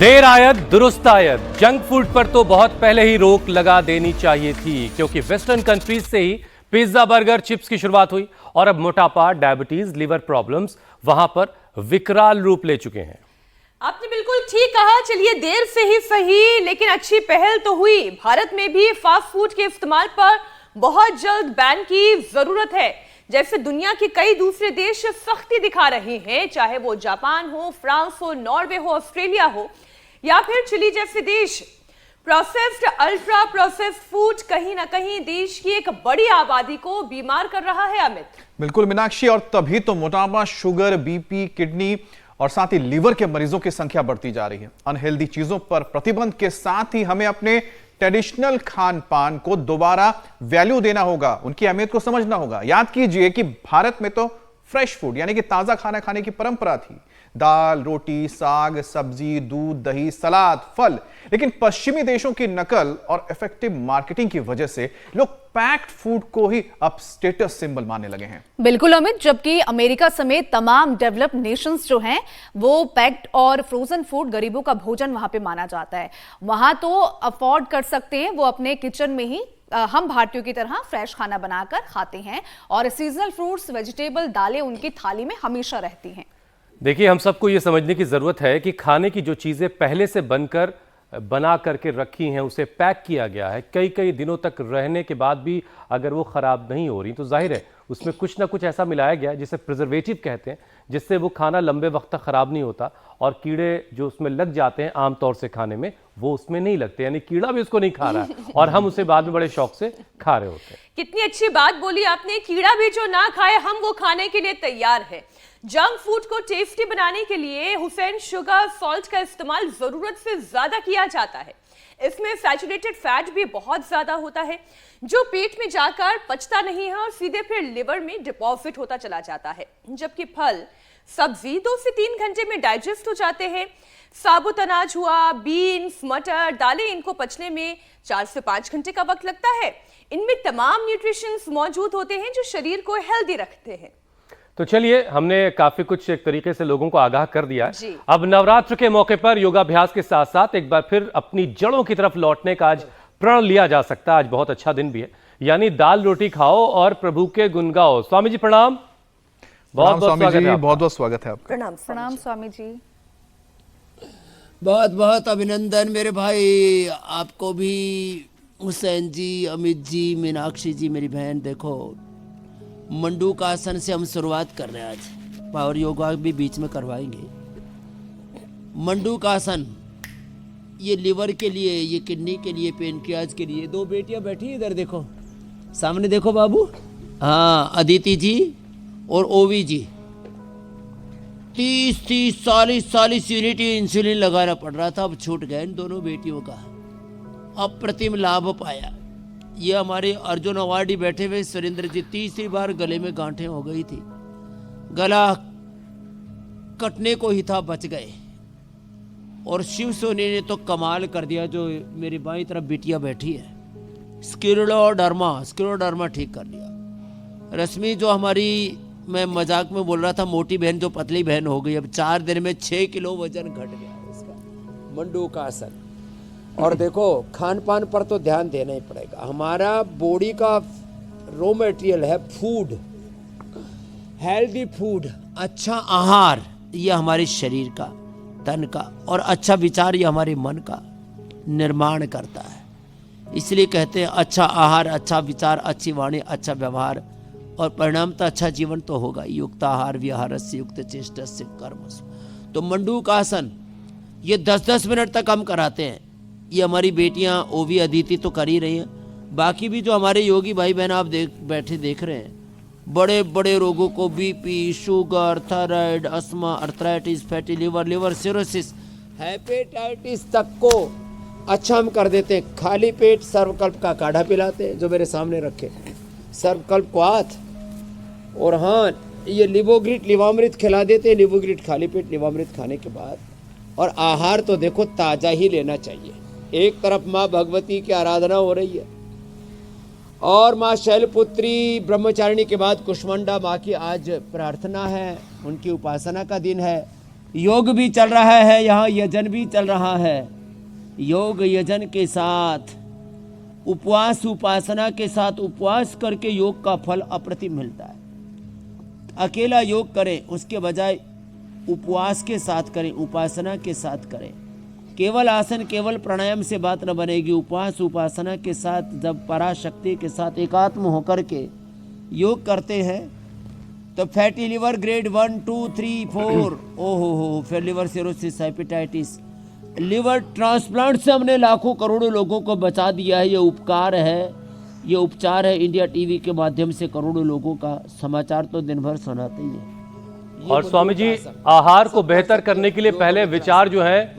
देर आयत दुरुस्त आयत। जंक फूड पर तो बहुत पहले ही रोक लगा देनी चाहिए थी, क्योंकि वेस्टर्न कंट्रीज से ही पिज्जा, बर्गर, चिप्स की शुरुआत हुई और अब मोटापा, डायबिटीज, लिवर प्रॉब्लम्स वहां पर विकराल रूप ले चुके हैं। आपने बिल्कुल ठीक कहा। चलिए, देर से ही सही, लेकिन अच्छी पहल तो हुई। भारत में भी फास्ट फूड के इस्तेमाल पर बहुत जल्द बैन की जरूरत है। जैसे दुनिया के कई दूसरे देश सख्ती दिखा रहे हैं, चाहे वो जापान हो, फ्रांस हो, नॉर्वे हो, ऑस्ट्रेलिया हो या फिर चिली जैसे देश। प्रोसेस्ड, अल्ट्रा प्रोसेस्ड फूड कहीं ना कहीं देश की एक बड़ी आबादी को बीमार कर रहा है। अमित, बिल्कुल मीनाक्षी, और तभी तो मोटापा, शुगर, बीपी, किडनी और साथ ही लीवर के मरीजों की संख्या बढ़ती जा रही है। अनहेल्दी चीजों पर प्रतिबंध के साथ ही हमें अपने ट्रेडिशनल खान पान को दोबारा वैल्यू देना होगा, उनकी अहमियत को समझना होगा। याद कीजिए कि भारत में तो फ्रेश फूड यानी कि ताजा खाना खाने की परंपरा थी। दाल, रोटी, साग, सब्जी, दूध, दही, सलाद, फल। लेकिन पश्चिमी देशों की नकल और इफेक्टिव मार्केटिंग की वजह से लोग पैक्ड फूड को ही अब स्टेटस सिंबल मानने लगे हैं। बिल्कुल अमित, जबकि अमेरिका समेत तमाम डेवलप्ड नेशंस जो हैं वो पैक्ड और फ्रोजन फूड गरीबों का भोजन वहां पे माना जाता है। वहां तो अफोर्ड कर सकते हैं, वो अपने किचन में ही हम भारतीयों की तरह फ्रेश खाना बनाकर खाते हैं और सीजनल फ्रूट्स, वेजिटेबल, दालें उनकी थाली में हमेशा रहती हैं। देखिए, हम सबको ये समझने की जरूरत है कि खाने की जो चीजें पहले से बना करके रखी हैं, उसे पैक किया गया है, कई कई दिनों तक रहने के बाद भी अगर वो खराब नहीं हो रही, तो जाहिर है उसमें कुछ ना कुछ ऐसा मिलाया गया है जिसे प्रिजर्वेटिव कहते हैं, जिससे वो खाना लंबे वक्त तक खराब नहीं होता और कीड़े जो उसमें लग जाते हैं आमतौर से खाने में, वो उसमें नहीं लगते। यानी कीड़ा भी उसको नहीं खा रहा है और हम उसे बाद में बड़े शौक से खा रहे होते हैं। कितनी अच्छी बात बोली आपने। कीड़ा भी जो ना खाए, हम वो खाने के लिए तैयार है। जंक फूड को टेस्टी बनाने के लिए हुसैन शुगर, सॉल्ट का इस्तेमाल जरूरत से ज्यादा किया जाता है। इसमें सैचुरेटेड फैट भी बहुत ज्यादा होता है, जो पेट में जाकर पचता नहीं है और सीधे फिर लिवर में डिपॉजिट होता चला जाता है। जबकि फल, सब्जी 2 से 3 घंटे में डाइजेस्ट हो जाते हैं। साबुत अनाज हुआ, बीन्स, मटर, दालें, इनको पचने में 4 से 5 घंटे का वक्त लगता है। इनमें तमाम न्यूट्रिशंस मौजूद होते हैं जो शरीर को हेल्दी रखते हैं। तो चलिए, हमने काफी कुछ एक तरीके से लोगों को आगाह कर दिया है। अब नवरात्र के मौके पर योगाभ्यास के साथ साथ एक बार फिर अपनी जड़ों की तरफ लौटने का आज प्रण लिया जा सकता है। आज बहुत अच्छा दिन भी है, यानी दाल रोटी खाओ और प्रभु के गुण गाओ। स्वामी जी प्रणाम। बहुत बहुत स्वागत है आपका। प्रणाम स्वामी जी। बहुत बहुत अभिनंदन मेरे भाई, आपको भी, हुसैन जी, अमित जी, मीनाक्षी जी, मेरी बहन। देखो, मंडूक आसन से हम शुरुआत कर रहे हैं आज, पावर योगा भी बीच में करवाएंगे। मंडूक आसन, ये लिवर के लिए, ये किडनी के लिए, पेनक्रियाज के लिए। 2 बेटियां बैठी इधर देखो, सामने देखो बाबू। हाँ, अदिति जी और ओवी जी। 30 40 यूनिट इंसुलिन लगाना पड़ रहा था, अब छूट गए इन दोनों बेटियों का। अप्रतिम लाभ पाया। ये हमारे अर्जुन अवार्डी बैठे हुए सुरेंद्र जी, 3री बार गले में गांठें हो गई थी, गला कटने को ही था, बच गए। और शिव सोनी ने तो कमाल कर दिया, जो मेरी बाईं तरफ बिटिया बैठी है, स्क्लेरोडर्मा ठीक कर दिया। रश्मि जो हमारी, मैं मजाक में बोल रहा था, मोटी बहन जो पतली बहन हो गई, अब 4 दिन में 6 किलो वजन घट गया इसका। मंडूक आसन। और देखो, खान पान पर तो ध्यान देना ही पड़ेगा। हमारा बॉडी का रॉ मटेरियल है फूड, हेल्दी फूड, अच्छा आहार, ये हमारे शरीर का, तन का, और अच्छा विचार ये हमारे मन का निर्माण करता है। इसलिए कहते हैं अच्छा आहार, अच्छा विचार, अच्छी वाणी, अच्छा व्यवहार, और परिणाम तो अच्छा जीवन तो होगा। युक्त आहार विहारस्य युक्त चेष्टस्य कर्मसु। तो मंडूक आसन ये 10-10 मिनट तक हम कराते हैं। ये हमारी बेटियां ओवी, अदिति तो कर ही रही हैं। बाकी भी जो हमारे योगी भाई बहन आप बैठे देख रहे हैं, बड़े बड़े रोगों को, BP, sugar, thyroid, asthma, arthritis, fatty liver cirrhosis, hepatitis तक को अच्छा हम कर देते हैं। खाली पेट सर्वकल्प का काढ़ा पिलाते हैं, जो मेरे सामने रखे, सर्वकल्प को हाथ। और हाँ, ये लिवोग्रिट, लिवामृत खिला देते हैं। लिवोग्रिट खाली पेट, लिवामृत खाने के बाद। और आहार तो देखो ताज़ा ही लेना चाहिए। एक तरफ माँ भगवती की आराधना हो रही है और माँ शैलपुत्री ब्रह्मचारिणी के बाद कुष्मांडा माँ की आज प्रार्थना है, उनकी उपासना का दिन है। योग भी चल रहा है, यहाँ यजन भी चल रहा है। योग यजन के साथ उपवास उपासना के साथ उपवास करके योग का फल अप्रतिम मिलता है। अकेला योग करें उसके बजाय उपवास के साथ करें, उपासना के साथ करें। केवल आसन केवल प्राणायाम से बात न बनेगी। उपवास उपासना के साथ जब पराशक्ति के साथ एकात्म होकर के योग करते हैं तो फैटी लिवर ग्रेड 1, 2, 3, 4 ओहो फिर liver cirrhosis, hepatitis, liver transplant से हमने लाखों करोड़ों लोगों को बचा दिया है। ये उपकार है, ये उपचार है। इंडिया टीवी के माध्यम से करोड़ों लोगों का समाचार तो दिन भर सुनाते ही है। और स्वामी जी, आहार को बेहतर करने के लिए पहले विचार जो है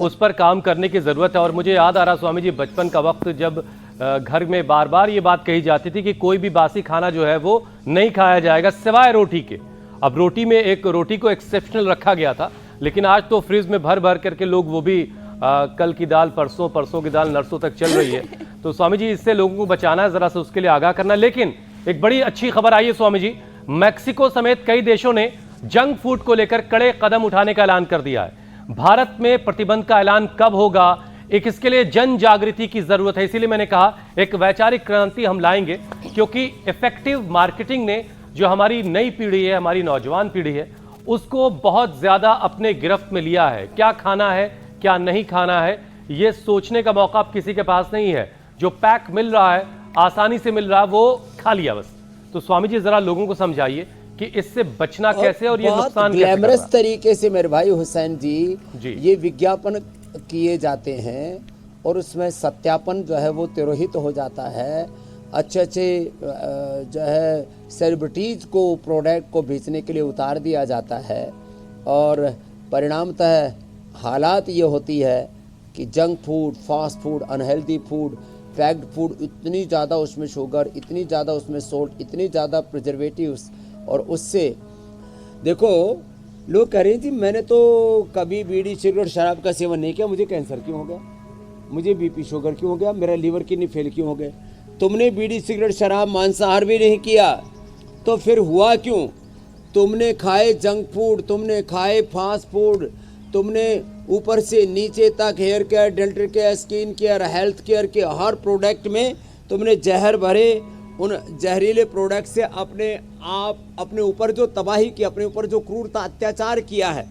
उस पर काम करने की जरूरत है। और मुझे याद आ रहा स्वामी जी, बचपन का वक्त जब घर में बार बार ये बात कही जाती थी कि कोई भी बासी खाना जो है वो नहीं खाया जाएगा सिवाय रोटी के। अब रोटी में एक रोटी को एक्सेप्शनल रखा गया था, लेकिन आज तो फ्रिज में भर भर करके लोग वो भी कल की दाल परसों, परसों की दाल नरसों तक चल रही है। तो स्वामी जी, इससे लोगों को बचाना है, जरा सा उसके लिए आगाह करना। लेकिन एक बड़ी अच्छी खबर आई है स्वामी जी, मैक्सिको समेत कई देशों ने जंक फूड को लेकर कड़े कदम उठाने का ऐलान कर दिया है। भारत में प्रतिबंध का ऐलान कब होगा, इसके लिए जन जागृति की जरूरत है। इसीलिए मैंने कहा एक वैचारिक क्रांति हम लाएंगे, क्योंकि इफेक्टिव मार्केटिंग ने जो हमारी नई पीढ़ी है, हमारी नौजवान पीढ़ी है, उसको बहुत ज्यादा अपने गिरफ्त में लिया है। क्या खाना है, क्या नहीं खाना है, ये सोचने का मौका अब किसी के पास नहीं है। जो पैक मिल रहा है, आसानी से मिल रहा है, वो खा लिया बस। तो स्वामी जी, जरा लोगों को समझाइए कि इससे बचना कैसे और ये नुकसान कैसे ग्लैमरस तरीके से मेरे भाई हुसैन जी ये विज्ञापन किए जाते हैं और उसमें सत्यापन जो है वो तिरोहित हो जाता है। अच्छे अच्छे जो है सेलिब्रिटीज को प्रोडक्ट को बेचने के लिए उतार दिया जाता है और परिणामतः हालात ये होती है कि junk food, fast food, unhealthy food, packed food, इतनी ज़्यादा उसमें शुगर, इतनी ज़्यादा उसमें सोल्ट, इतनी ज़्यादा प्रिजर्वेटिव्स, और उससे देखो लोग कह रहे हैं जी मैंने तो कभी बीड़ी सिगरेट शराब का सेवन नहीं किया, मुझे कैंसर क्यों हो गया, मुझे बीपी शुगर क्यों हो गया, मेरा लीवर किडनी फेल क्यों हो गए। तुमने बीड़ी सिगरेट शराब मांसाहार भी नहीं किया तो फिर हुआ क्यों? तुमने खाए जंक फूड, तुमने खाए फास्ट फूड, तुमने ऊपर से नीचे तक hair care, dental care, skin care, health care के हर प्रोडक्ट में तुमने जहर भरे। उन जहरीले प्रोडक्ट से अपने ऊपर जो तबाही की, अपने ऊपर जो क्रूरता अत्याचार किया है।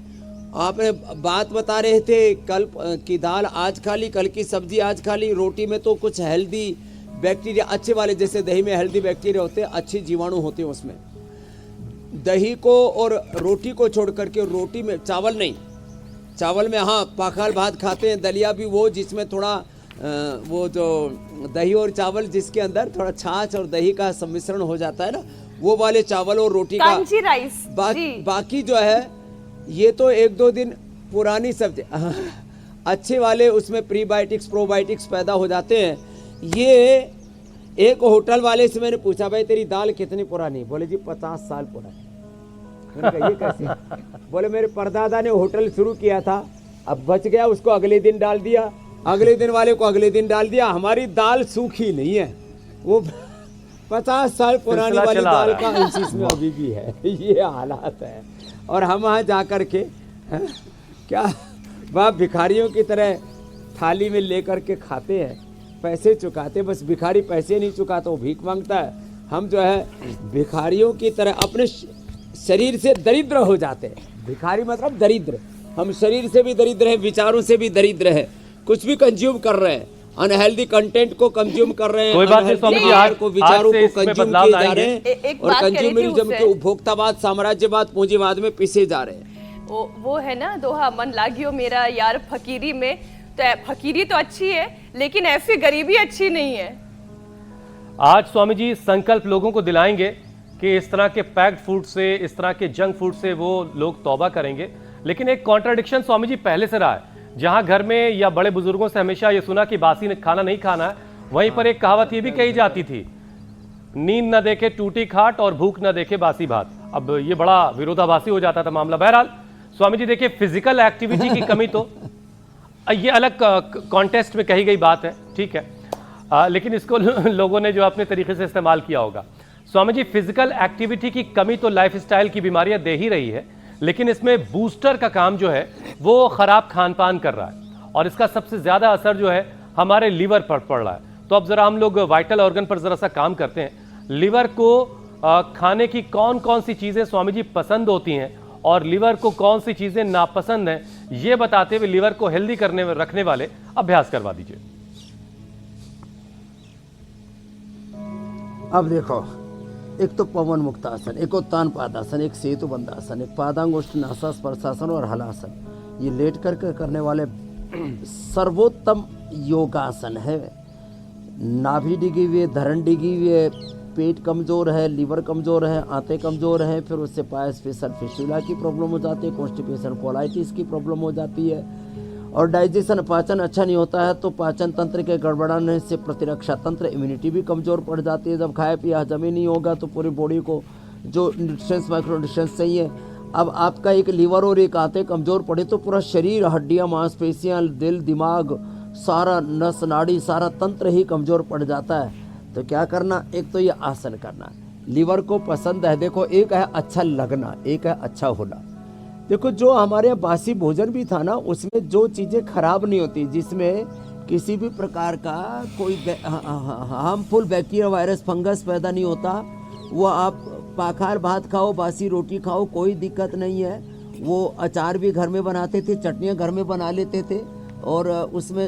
आपने बात बता रहे थे कल की दाल आज खा ली, कल की सब्जी आज खा ली, रोटी में तो कुछ हेल्दी बैक्टीरिया अच्छे वाले, जैसे दही में हेल्दी बैक्टीरिया होते हैं, अच्छे जीवाणु होते हैं उसमें। दही को और रोटी को छोड़ करके, रोटी में चावल नहीं, चावल में हाँ पाखाल भात खाते हैं, दलिया भी वो जिसमें थोड़ा वो जो दही और चावल जिसके अंदर थोड़ा छाछ और दही का सम्मिश्रण हो जाता है ना, वो वाले चावल और रोटी का राइस। बाकी जो है ये तो 1-2 दिन पुरानी सब्जी अच्छे वाले, उसमें प्रीबायोटिक्स प्रोबायोटिक्स पैदा हो जाते हैं। ये एक होटल वाले से मैंने पूछा भाई तेरी दाल कितनी पुरानी, बोले जी 50 साल पुरानी। मैंने कहा ये कैसे? बोले मेरे परदादा ने होटल शुरू किया था, अब बच गया, उसको अगले दिन डाल दिया, अगले दिन वाले को अगले दिन डाल दिया। हमारी दाल सूखी नहीं है, वो 50 साल पुरानी वाली दाल का इंसिस में अभी भी है। ये हालात है। और हम वहाँ जा कर के क्या वह भिखारियों की तरह थाली में लेकर के खाते हैं, पैसे चुकाते, बस भिखारी पैसे नहीं चुकाता, वो भीख मांगता है। हम जो है भिखारियों की तरह अपने शरीर से दरिद्र हो जाते हैं। भिखारी मतलब दरिद्र, हम शरीर से भी दरिद्र है, विचारों से भी दरिद्र है, कुछ भी कंज्यूम कर रहे हैं, अनहेल्दी कंटेंट को कंज्यूम कर रहे हैं, कोई बात नहीं स्वामी जी, आज को विचारों को कंज्यूम किए जा रहे हैं और कंज्यूमरिज्म के उपभोक्तावाद, साम्राज्यवाद, पूंजीवाद में पिसे जा रहे हैं। वो है ना दोहा, मन लागियो मेरा यार फकीरी में। तो फकीरी तो अच्छी है, लेकिन ऐसी गरीबी अच्छी नहीं है। आज स्वामी जी संकल्प लोगों को दिलाएंगे कि इस तरह के पैक्ड फूड से, इस तरह के जंक फूड से वो लोग तौबा करेंगे। लेकिन एक कॉन्ट्राडिक्शन स्वामी जी पहले से रहा है, जहां घर में या बड़े बुजुर्गों से हमेशा ये सुना कि बासी खाना नहीं खाना है, वहीं पर एक कहावत ये भी कही जाती थी, नींद न देखे टूटी खाट और भूख न देखे बासी भात। अब ये बड़ा विरोधाभासी हो जाता था मामला। बहरहाल स्वामी जी देखिए, फिजिकल एक्टिविटी की कमी तो ये अलग कॉन्टेस्ट में कही गई बात है, ठीक है, लेकिन इसको लोगों ने जो अपने तरीके से इस्तेमाल किया होगा। स्वामी जी, फिजिकल एक्टिविटी की कमी तो लाइफस्टाइल की बीमारियां दे ही रही है, लेकिन इसमें बूस्टर का काम जो है वो खराब खान पान कर रहा है और इसका सबसे ज्यादा असर जो है हमारे लीवर पर पड़ रहा है। तो अब जरा हम लोग वाइटल ऑर्गन पर जरा सा काम करते हैं। लीवर को खाने की कौन कौन सी चीजें स्वामी जी पसंद होती हैं और लीवर को कौन सी चीजें नापसंद हैं, ये बताते हुए लीवर को हेल्दी रखने वाले अभ्यास करवा दीजिए। अब देखो, एक तो पवन मुक्तासन, एक उत्तान पादासन, एक सेतु बंदासन, एक पादांगुष्ठ नासा स्पर्शासन और हलासन। ये लेट करके करने वाले सर्वोत्तम योगासन है। नाभि डिगी हुई है, धरण डिगी हुई है, पेट कमज़ोर है, लीवर कमज़ोर है, आंतें कमज़ोर हैं, फिर उससे पायस फिसल फिस्टुला की प्रॉब्लम हो जाती है, कॉन्स्टिपेशन कोलाइटिस की प्रॉब्लम हो जाती है और डाइजेशन पाचन अच्छा नहीं होता है तो पाचन तंत्र के गड़बड़ाने से प्रतिरक्षा तंत्र इम्यूनिटी भी कमज़ोर पड़ जाती है। जब खाया पिया हजम ही नहीं होगा तो पूरी बॉडी को जो न्यूट्रिशंस माइक्रो न्यूट्रिशंस चाहिए, अब आपका एक लीवर और एक आंतें कमज़ोर पड़े तो पूरा शरीर, हड्डियाँ, मांसपेशियाँ, दिल, दिमाग, सारा नस नाड़ी, सारा तंत्र ही कमज़ोर पड़ जाता है। तो क्या करना, एक तो ये आसन करना। लीवर को पसंद है, देखो, एक है अच्छा लगना, एक है अच्छा होना। देखो, जो हमारे यहाँ बासी भोजन भी था ना, उसमें जो चीज़ें खराब नहीं होती, जिसमें किसी भी प्रकार का कोई हार्मफुल बैक्टीरिया, वायरस, फंगस पैदा नहीं होता, वो आप पाखार भात खाओ, बासी रोटी खाओ, कोई दिक्कत नहीं है। वो अचार भी घर में बनाते थे, चटनियाँ घर में बना लेते थे और उसमें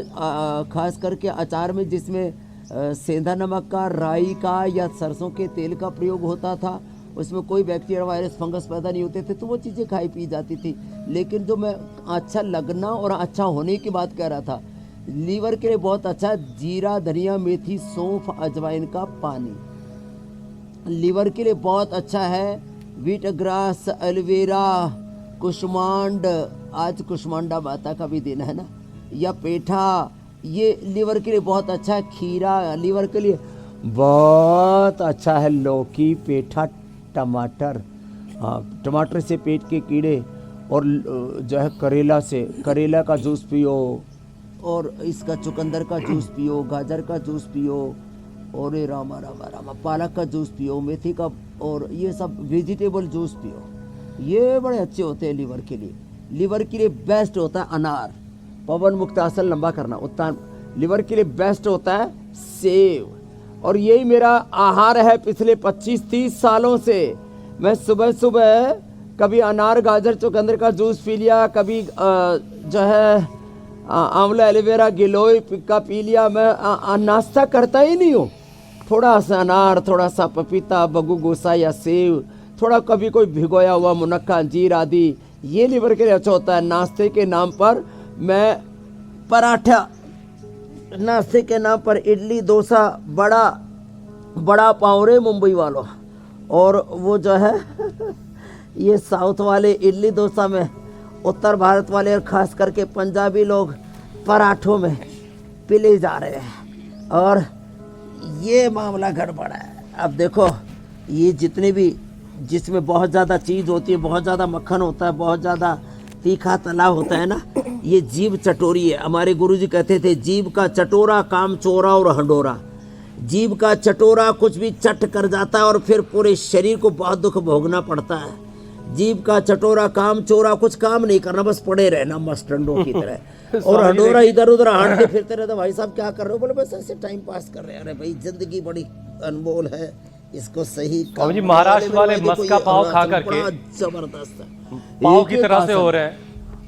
खास करके अचार में जिसमें सेंधा नमक का, राई का या सरसों के तेल का प्रयोग होता था, उसमें कोई बैक्टीरिया, वायरस, फंगस पैदा नहीं होते थे, तो वो चीज़ें खाई पी जाती थी। लेकिन जो मैं अच्छा लगना और अच्छा होने की बात कह रहा था, लीवर के लिए बहुत अच्छा जीरा, धनिया, मेथी, सौंफ, अजवाइन का पानी लीवर के लिए बहुत अच्छा है। व्हीट ग्रास, एलोवेरा, कुष्मांड, आज कुष्मांडा माता का भी दिन है ना, या पेठा, ये लीवर के लिए बहुत अच्छा है। खीरा लीवर के लिए बहुत अच्छा है। लौकी, पेठा, टमाटर, हाँ, टमाटर से पेट के कीड़े, और जो है करेला का जूस पियो, और इसका चुकंदर का जूस पियो, गाजर का जूस पियो, और ये रामा रामा रामा पालक का जूस पियो, मेथी का, और ये सब वेजिटेबल जूस पियो। ये बड़े अच्छे होते हैं लीवर के लिए। लीवर के लिए बेस्ट होता है अनार, पवन मुक्तासन लंबा करना, उत्तान। लीवर के लिए बेस्ट होता है सेव, और यही मेरा आहार है पिछले 25-30 सालों से। मैं सुबह सुबह कभी अनार, गाजर, चुकंदर का जूस पी लिया, कभी जो है आंवला, एलोवेरा, गिलोय का पी लिया। मैं नाश्ता करता ही नहीं हूँ। थोड़ा सा अनार, थोड़ा सा पपीता, बग्गू गोसा या सेव, थोड़ा कभी कोई भिगोया हुआ मुनक्का, अंजीर आदि, ये लीवर के लिए अच्छा होता है। नाश्ते के नाम पर मैं पराठा, नाश्ते के नाम पर इडली, डोसा, बड़ा पाव रे मुंबई वालों, और वो जो है ये साउथ वाले इडली डोसा में, उत्तर भारत वाले और ख़ास करके पंजाबी लोग पराठों में पिले जा रहे हैं, और ये मामला गड़बड़ है। अब देखो, ये जितने भी जिसमें बहुत ज़्यादा चीज़ होती है, बहुत ज़्यादा मक्खन होता है, बहुत ज़्यादा तीखा तला होता है ना, ये जीभ चटोरी है। हमारे गुरुजी कहते थे, जीभ का चटोरा काम चोरा और हंडोरा। जीभ का चटोरा कुछ भी चट कर जाता है और फिर पूरे शरीर को बहुत दुख भोगना पड़ता है। जीभ का चटोरा काम चोरा, कुछ काम नहीं करना, बस पड़े रहना मस्टंडों की तरह, और हंडोरा इधर उधर हांटते फिरते रहते। भाई साहब क्या कर रहे हो? बोले बस ऐसे टाइम पास कर रहे हैं। अरे भाई, जिंदगी बड़ी अनमोल है, इसको सही जी। महाराष्ट्र वाले मस्का पाव खा करके जबरदस्त पाव की तरह से हो रहे हैं,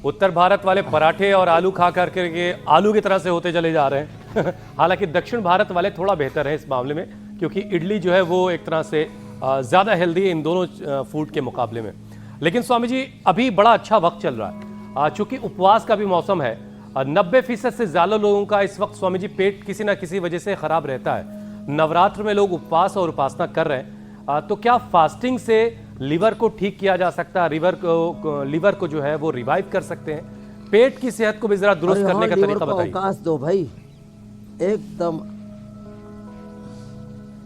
उत्तर भारत वाले पराठे और आलू खा करके आलू की तरह से होते चले जा रहे हैं। हालांकि दक्षिण भारत वाले थोड़ा बेहतर है इस मामले में, क्योंकि इडली जो है वो एक तरह से ज़्यादा हेल्दी है इन दोनों फूड के मुकाबले में। लेकिन स्वामी जी, अभी बड़ा अच्छा वक्त चल रहा है, चूंकि उपवास का भी मौसम है। 90% से ज़्यादा लोगों का इस वक्त स्वामी जी पेट किसी ना किसी वजह से खराब रहता है। नवरात्र में लोग उपवास और उपासना कर रहे हैं, तो क्या फास्टिंग से लीवर को ठीक किया जा सकता है? लीवर को जो है वो रिवाइव कर सकते हैं? पेट की सेहत को भी जरा दुरुस्त करने का तरीका बताइए। अवकाश दो भाई, एकदम।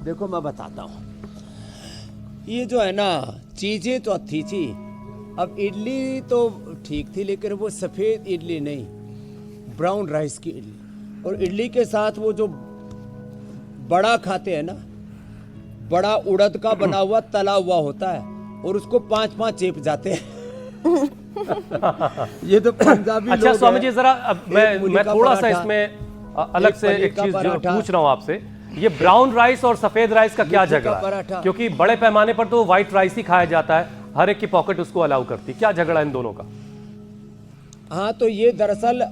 देखो, मैं बताता हूँ, ये जो है ना, चीजें तो अच्छी थी। अब इडली तो ठीक थी, लेकिन वो सफेद इडली नहीं, ब्राउन राइस की इडली। और इडली के साथ वो जो बड़ा खाते हैं ना, बड़ा उड़द का बना हुआ तला हुआ होता है, और उसको 5-5 चेप जाते हैं। ये तो पंजाबी अच्छा लोग स्वामी हैं। जी जरा अब मैं मूली का थोड़ा सा पराठा, इसमें अलग से पनीर एक का चीज जो पराठा। पूछ रहा हूँ आपसे, ये ब्राउन राइस और सफेद राइस का क्या मेथी का झगड़ा है? पराठा। क्योंकि बड़े पैमाने पर तो व्हाइट राइस ही खाया जाता है, हर एक की पॉकेट उसको अलाउ करती है, क्या झगड़ा है इन दोनों का? हाँ, तो ये दरअसल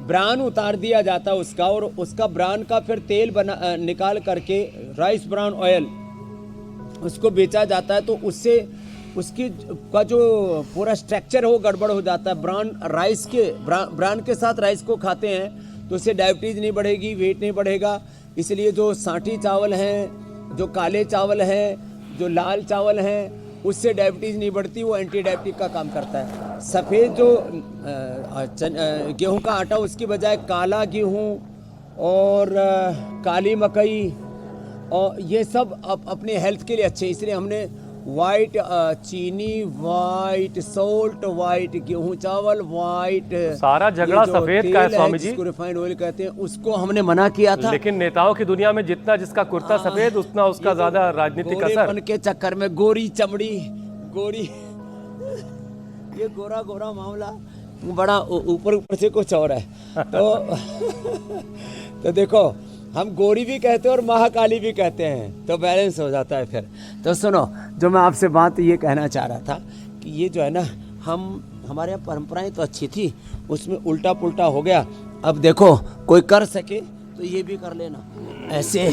ब्रान उतार दिया जाता है उसका, और उसका ब्रान का फिर तेल निकाल करके राइस ब्रान ऑयल उसको बेचा जाता है। तो उससे उसकी का जो पूरा स्ट्रक्चर है वो गड़बड़ हो जाता है। ब्रान के साथ राइस को खाते हैं तो उससे डायबिटीज नहीं बढ़ेगी, वेट नहीं बढ़ेगा। इसलिए जो सांठी चावल हैं, जो काले चावल हैं, जो लाल चावल हैं, उससे डायबिटीज नहीं बढ़ती, वो एंटी डायबिटिक का काम करता है। सफ़ेद जो गेहूं का आटा, उसकी बजाय काला गेहूं और काली मकई और ये सब अपने हेल्थ के लिए अच्छे, इसलिए हमने वाइट चीनी, वाइट सोल्ट, वाइट गेहूं चावल, वाइट सारा झगड़ा सफेद का है स्वामी जी, जिसको रिफाइंड ऑयल कहते हैं, उसको हमने मना किया था। लेकिन नेताओं की दुनिया में जितना जिसका कुर्ता सफेद उतना उसका ज्यादा राजनीतिक असर। गोरेपन के चक्कर में गोरी चमड़ी, गोरी ये गोरा गोरा मामला बड़ा ऊपर से कुछ और है। तो देखो, हम गोरी भी कहते हैं और महाकाली भी कहते हैं, तो बैलेंस हो जाता है फिर। तो सुनो, जो मैं आपसे बात ये कहना चाह रहा था कि ये जो है ना, हमारे यहाँ परंपराएं तो अच्छी थी, उसमें उल्टा पुल्टा हो गया। अब देखो, कोई कर सके तो ये भी कर लेना, ऐसे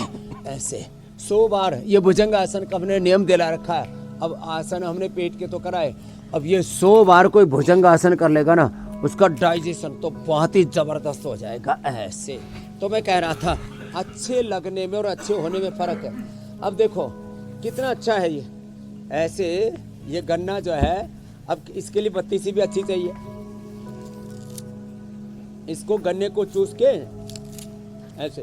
ऐसे 100 बार। ये भुजंग आसन का हमने नियम दिला रखा है। अब आसन हमने पेट के तो कराए, अब ये 100 बार कोई भुजंग आसन कर लेगा ना, उसका डाइजेशन तो बहुत ही जबरदस्त हो जाएगा। ऐसे तो मैं कह रहा था, अच्छे लगने में और अच्छे होने में फर्क है। अब देखो कितना अच्छा है ये, ऐसे ये गन्ना जो है, अब इसके लिए बत्ती सी भी अच्छी चाहिए। इसको गन्ने को चूस के ऐसे,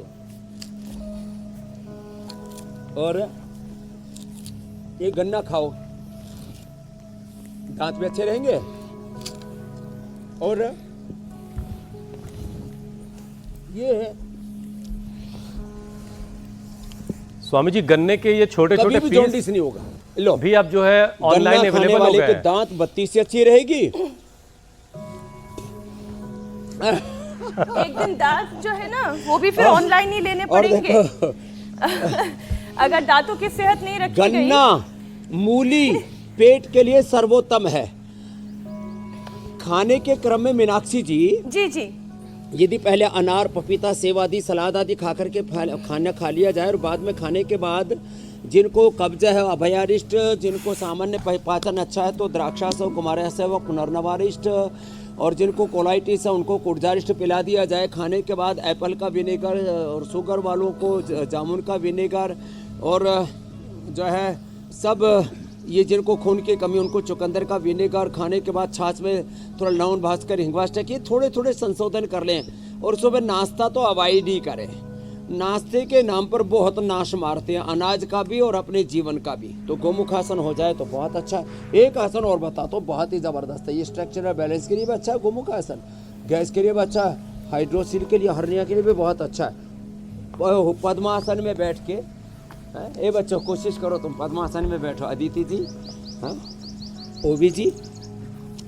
और ये गन्ना खाओ, दांत भी अच्छे रहेंगे। और ये स्वामी जी, गन्ने के ये छोटे कभी छोटे भी पीस जॉन्डिस नहीं होगा। लो, भी अब जो है ऑनलाइन गन्ना खाने अवेलेबल हो वाले गए के हैं। दांत बत्ती से अच्छी रहेगी। एक दिन दांत जो है ना, वो भी फिर ऑनलाइन ही लेने और पड़ेंगे। देखो, अगर दांतों की सेहत नहीं रखी गई। गन्ना, मूली पेट के लिए सर्वोत्तम है। खाने के क्रम में मीनाक्षी जी, जी यदि पहले अनार, पपीता, सेब आदि, सलाद आदि खा करके खाना खा लिया जाए, और बाद में खाने के बाद जिनको कब्ज है, अभयारिष्ट, जिनको सामान्य पाचन अच्छा है तो द्राक्षास और कुमारस है वो पुनर्नवारिष्ट, और जिनको कोलाइटिस है उनको कुर्जारिष्ट पिला दिया जाए। खाने के बाद एप्पल का विनेगर, और शुगर वालों को जामुन का विनेगर, और जो है सब ये जिनको खून की कमी उनको चुकंदर का विनेगर। खाने के बाद छाछ में थोड़ा लौंग, भास्कर, हिंगवाष्टक, ये थोड़े थोड़े संशोधन कर लें। और सुबह नाश्ता तो अवॉइड ही करें। नाश्ते के नाम पर बहुत नाश मारते हैं, अनाज का भी और अपने जीवन का भी। तो गोमुख आसन हो जाए तो बहुत अच्छा। एक आसन और बता तो बहुत ही ज़बरदस्त है, ये स्ट्रक्चरल बैलेंस के लिए भी अच्छा है गोमुख आसन, गैस के लिए भी अच्छा है, हाइड्रोसिल के लिए, हर्निया के लिए भी बहुत अच्छा है। पद्मासन में बैठ के, ए बच्चों कोशिश करो तुम पद्मासन में बैठो, अदिति जी, हाँ ओबी जी,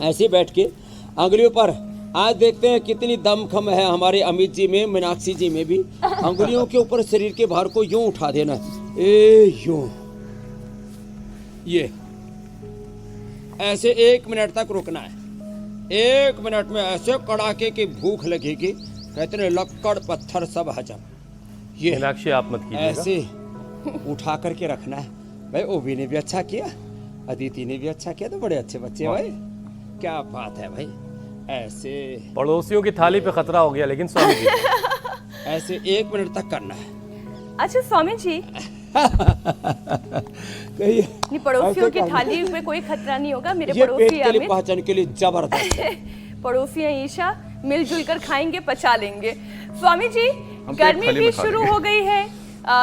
ऐसे बैठ के अंगुलियों पर, आज देखते हैं कितनी दमखम है हमारे अमित जी में, मीनाक्षी जी में भी। अंगुलियों के ऊपर शरीर के भार को यूं उठा देना, यूं, ये ऐसे 1 मिनट तक रुकना है। 1 मिनट में ऐसे कड़ाके की भूख लगेगी, कहते हैं लक्कड़ पत्थर सब हजम। ये मीनाक्षी आप मत कीजिएगा। ऐसे उठा करके रखना है भाई। ओबी ने भी अच्छा किया, अदिति ने भी अच्छा किया, तो बड़े अच्छे बच्चे भाई, क्या बात है भाई। ऐसे पड़ोसियों की थाली पे खतरा हो गया, लेकिन स्वामी जी ऐसे 1 मिनट तक करना है। अच्छा स्वामी जी, कहिए, नहीं पड़ोसियों की थाली में कोई खतरा नहीं होगा। मेरे ये पेट पड़ोसी के लिए, अमित, पाचन के लिए जबरदस्त है। पड़ोसी हैं ईशा, मिलजुल कर खाएंगे, पचा लेंगे। स्वामी जी, हम गर्मी थाली भी में खा शुरू लेंगे। हो गई है,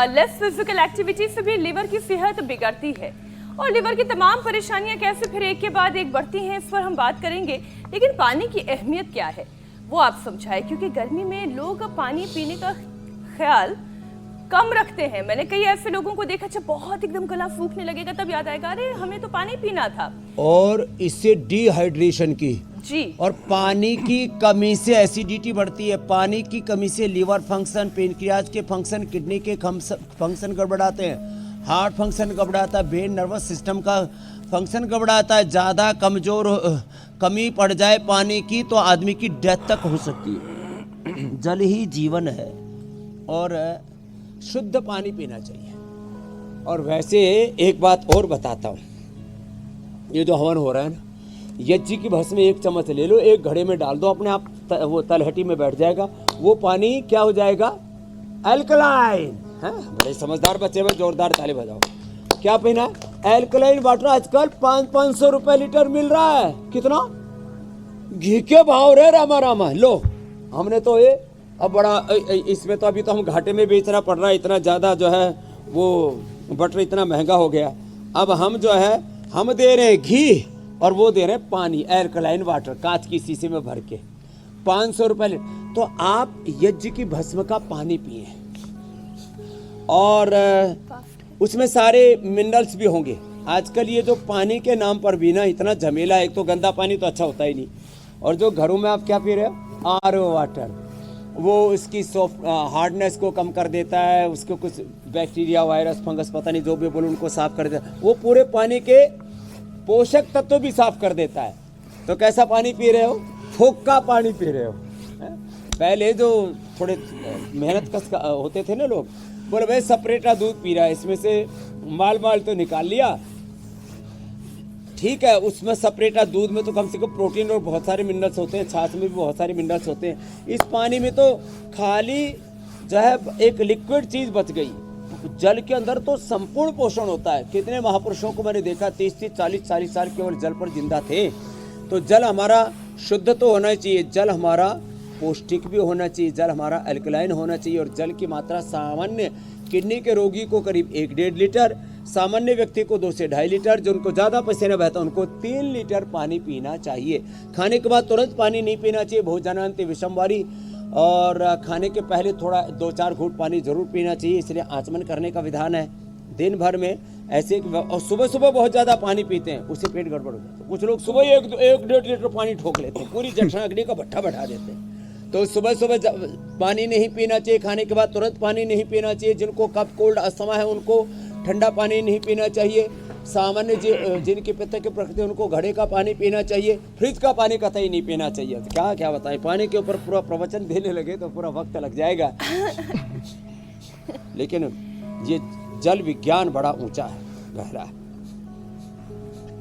लेस फिजिकल एक्टिविटी से भी लिवर की सेहत बिगड़ती है, और लिवर की तमाम परेशानियां कैसे फिर एक के बाद एक बढ़ती हैं, इस पर हम बात करेंगे। लेकिन पानी की अहमियत क्या है वो आप समझाएं, क्योंकि गर्मी में लोग पानी पीने का ख्याल कम रखते हैं। मैंने कई ऐसे लोगों को देखा, अच्छा बहुत एकदम गला सूखने लगेगा तब याद आएगा अरे हमें तो पानी पीना था। और इससे डिहाइड्रेशन की जी, और पानी की कमी से एसिडिटी बढ़ती है, पानी की कमी से लीवर फंक्शन, पेनक्रियाज के फंक्शन, किडनी के फंक्शन गड़बड़ाते हैं, हार्ट फंक्शन गड़बड़ाता है, ब्रेन नर्वस सिस्टम का फंक्शन गड़बड़ाता है। ज़्यादा कमी पड़ जाए पानी की तो आदमी की डेथ तक हो सकती है। जल ही जीवन है और शुद्ध पानी पीना चाहिए। और वैसे एक बात और बताता हूँ, ये जो हवन हो रहा है ना, यज्ञ की भस्म में 1 चम्मच ले लो, एक घड़े में डाल दो, अपने आप वो तलहटी में बैठ जाएगा, वो पानी क्या हो जाएगा, एल्कलाइन। है, बड़े समझदार बच्चे में जोरदार ताली बजाओ। क्या पीना है, एल्कलाइन वाटर। आजकल 500-500 रुपए लीटर मिल रहा है। कितना घी के भाव रे रामा रामा। लो, हमने तो ये अब बड़ा इसमें तो अभी तो हम घाटे में बेचना पड़ रहा है, इतना ज़्यादा जो है वो बटर इतना महंगा हो गया। अब हम जो है हम दे रहे हैं घी और वो दे रहे हैं पानी, एल्कलाइन वाटर, कांच की शीशी में भर के 500 रुपए। तो आप यज्ञ की भस्म का पानी पिए और उसमें सारे मिनरल्स भी होंगे। आजकल ये जो पानी के नाम पर भी ना इतना झमेला है, एक तो गंदा पानी तो अच्छा होता ही नहीं, और जो घरों में आप क्या पी रहे हो, आरओ वाटर, वो उसकी सॉफ्ट हार्डनेस को कम कर देता है, उसको कुछ बैक्टीरिया, वायरस, फंगस, पता नहीं जो भी बोलो, उनको साफ कर देता है। वो पूरे पानी के पोषक तत्व भी साफ कर देता है। तो कैसा पानी पी रहे हो, फोका पानी पी रहे हो। पहले जो थोड़े मेहनत कश होते थे ना लोग, बोले भाई सेपरेटा दूध पी रहा है, इसमें से माल तो निकाल लिया, ठीक है, उसमें सेपरेटा दूध में तो कम से कम प्रोटीन और बहुत सारे मिनरल्स होते हैं, छाछ में भी बहुत सारे मिनरल्स होते हैं। इस पानी में तो खाली जो है एक लिक्विड चीज़ बच गई। जल के अंदर तो संपूर्ण पोषण होता है। कितने महापुरुषों को मैंने देखा 30-30, 40-40 साल केवल जल पर जिंदा थे। तो जल हमारा शुद्ध तो होना चाहिए, जल हमारा पौष्टिक भी होना चाहिए, जल हमारा अल्कलाइन होना चाहिए। और जल की मात्रा सामान्य किडनी के रोगी को करीब 1-1.5 लीटर, सामान्य व्यक्ति को 2 से 2.5 लीटर, जो उनको ज़्यादा पसीना बहता है उनको 3 लीटर पानी पीना चाहिए। खाने के बाद तुरंत पानी नहीं पीना चाहिए, भोजनांत विषमवारी, और खाने के पहले थोड़ा 2-4 घूंट पानी जरूर पीना चाहिए। इसलिए आचमन करने का विधान है। दिन भर में ऐसे, और सुबह सुबह बहुत ज़्यादा पानी पीते हैं, उससे पेट गड़बड़ हो जाता है। कुछ लोग सुबह 1-1.5 लीटर पानी ठोक लेते हैं, पूरी जठराग्नि का भट्ठा बैठा देते हैं। तो सुबह सुबह पानी नहीं पीना चाहिए, खाने के बाद तुरंत पानी नहीं पीना चाहिए। जिनको कफ कोल्ड अस्थमा है उनको ठंडा पानी नहीं पीना चाहिए। सामान्य जिनकी पित्त की प्रकृति उनको घड़े का पानी पीना चाहिए, फ्रिज का पानी कतई नहीं पीना चाहिए। क्या क्या बताएं, पानी के ऊपर पूरा प्रवचन देने लगे तो पूरा वक्त लग जाएगा। लेकिन ये जल विज्ञान बड़ा ऊंचा है, गहरा है।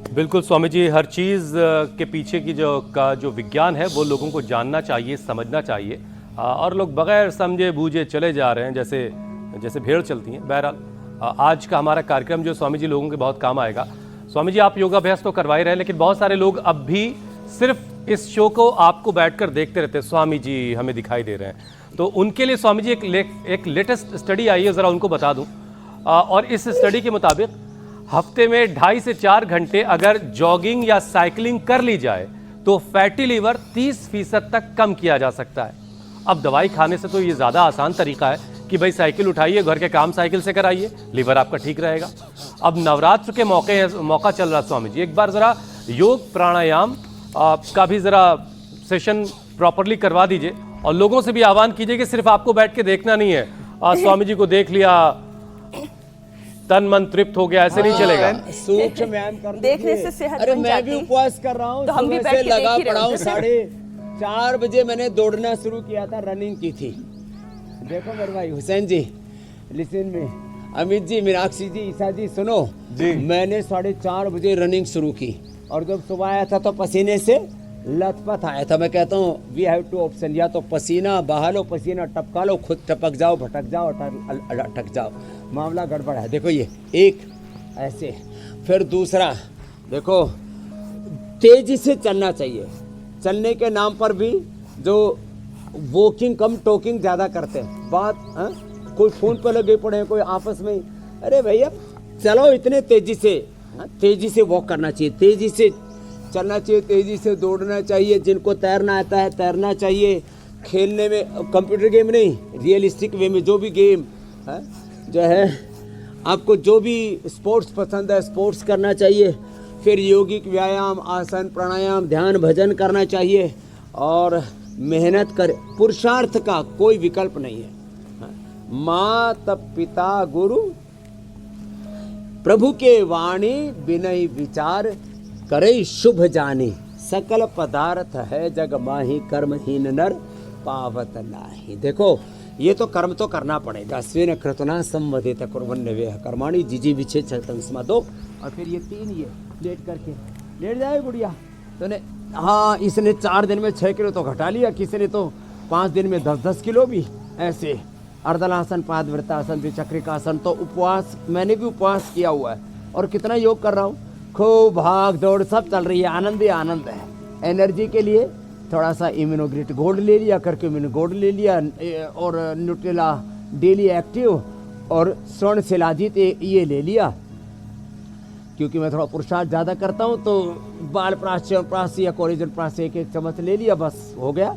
बिल्कुल स्वामी जी, हर चीज़ के पीछे की जो विज्ञान है वो लोगों को जानना चाहिए, समझना चाहिए। और लोग बगैर समझे बूझे चले जा रहे हैं, जैसे भेड़ चलती हैं। बहरहाल आज का हमारा कार्यक्रम जो स्वामी जी लोगों के बहुत काम आएगा। स्वामी जी, आप योगाभ्यास तो करवा ही रहे हैं, लेकिन बहुत सारे लोग अब भी सिर्फ इस शो को आपको बैठकर देखते रहते हैं, स्वामी जी हमें दिखाई दे रहे हैं। तो उनके लिए स्वामी जी एक लेटेस्ट स्टडी आई है, ज़रा उनको बता दूं। और इस स्टडी के मुताबिक हफ्ते में 2.5 से 4 घंटे अगर जॉगिंग या साइकिलिंग कर ली जाए तो फैटी लीवर 30% तक कम किया जा सकता है। अब दवाई खाने से तो ये ज़्यादा आसान तरीका है कि भाई साइकिल उठाइए, घर के काम साइकिल से कराइए, लीवर आपका ठीक रहेगा। अब नवरात्र के मौका चल रहा स्वामी जी, एक बार ज़रा योग प्राणायाम का भी ज़रा सेशन प्रॉपरली करवा दीजिए और लोगों से भी आह्वान कीजिए कि सिर्फ आपको बैठ के देखना नहीं है, स्वामी जी को देख लिया, तन मन तृप्त हो गया, ऐसे नहीं चलेगा। सूक्ष्म व्यायाम कर देखने से सेहत अरे बन मैं जाती। भी उपवास कर रहा हूँ, तो हम भी सुबह बैठ से के लगा देख ही पड़ा हूँ। रहे हैं। 4:30 बजे मैंने दौड़ना शुरू किया था, रनिंग की थी। देखो मेरे भाई हुसैन जी, लिसन में, अमित जी, मीनाक्षी जी, ईसा जी, सुनो जी, मैंने 4:30 बजे रनिंग शुरू की और जब सुबह आया था तो पसीने से लथपथ आया था। मैं कहता हूँ वी हैव 2 ऑप्शन, या तो पसीना बहा लो, पसीना टपका लो, खुद टपक जाओ, भटक जाओ, अटक जाओ, मामला गड़बड़ है। देखो ये एक ऐसे, फिर दूसरा देखो तेजी से चलना चाहिए। चलने के नाम पर भी जो वॉकिंग कम टॉकिंग ज़्यादा करते हैं, बात कोई फ़ोन पर लगे पड़े हैं, कोई आपस में, अरे भैया चलो इतने तेजी से वॉक करना चाहिए, तेजी से चलना चाहिए, तेजी से दौड़ना चाहिए। जिनको तैरना आता है तैरना चाहिए। खेलने में कंप्यूटर गेम नहीं, रियलिस्टिक वे में जो भी गेम है जो है आपको जो भी स्पोर्ट्स पसंद है स्पोर्ट्स करना चाहिए, फिर योगिक व्यायाम, आसन, प्राणायाम, ध्यान, भजन करना चाहिए और मेहनत कर। पुरुषार्थ का कोई विकल्प नहीं है। माता पिता गुरु प्रभु के वाणी विनय विचार करे शुभ जानी, सकल पदार्थ है जग माही कर्महीन नर पावत नाही। देखो ये तो कर्म तो करना पड़ेगा। स्वेन कृतना संवदित कुर्वन्नवेह कर्माणि जिजी विच्छेद छतंग स्मदो। और फिर ये 3 ये लेट करके लेट जाए गुड़िया तो ने हाँ इसने 4 दिन में 6 किलो तो घटा लिया, किसी ने तो 5 दिन में 10-10 किलो भी। ऐसे अर्धलासन, पादवृतासन, द्विचक्रिकासन। तो उपवास मैंने भी उपवास किया हुआ है और कितना योग कर रहा हूँ, खूब भाग दौड़ सब चल रही है, आनंद ही आनंद है। एनर्जी के लिए थोड़ा सा इम्यूनोग्रिट गोल्ड ले लिया, करके इम्यूनो गोल्ड ले लिया और न्यूट्रेला डेली एक्टिव और स्वर्ण शिलाजीत ये ले लिया, क्योंकि मैं थोड़ा पुरुषार्थ ज़्यादा करता हूँ। तो बाल प्राश या कोलेजन प्राश 1 चम्मच ले लिया, बस हो गया।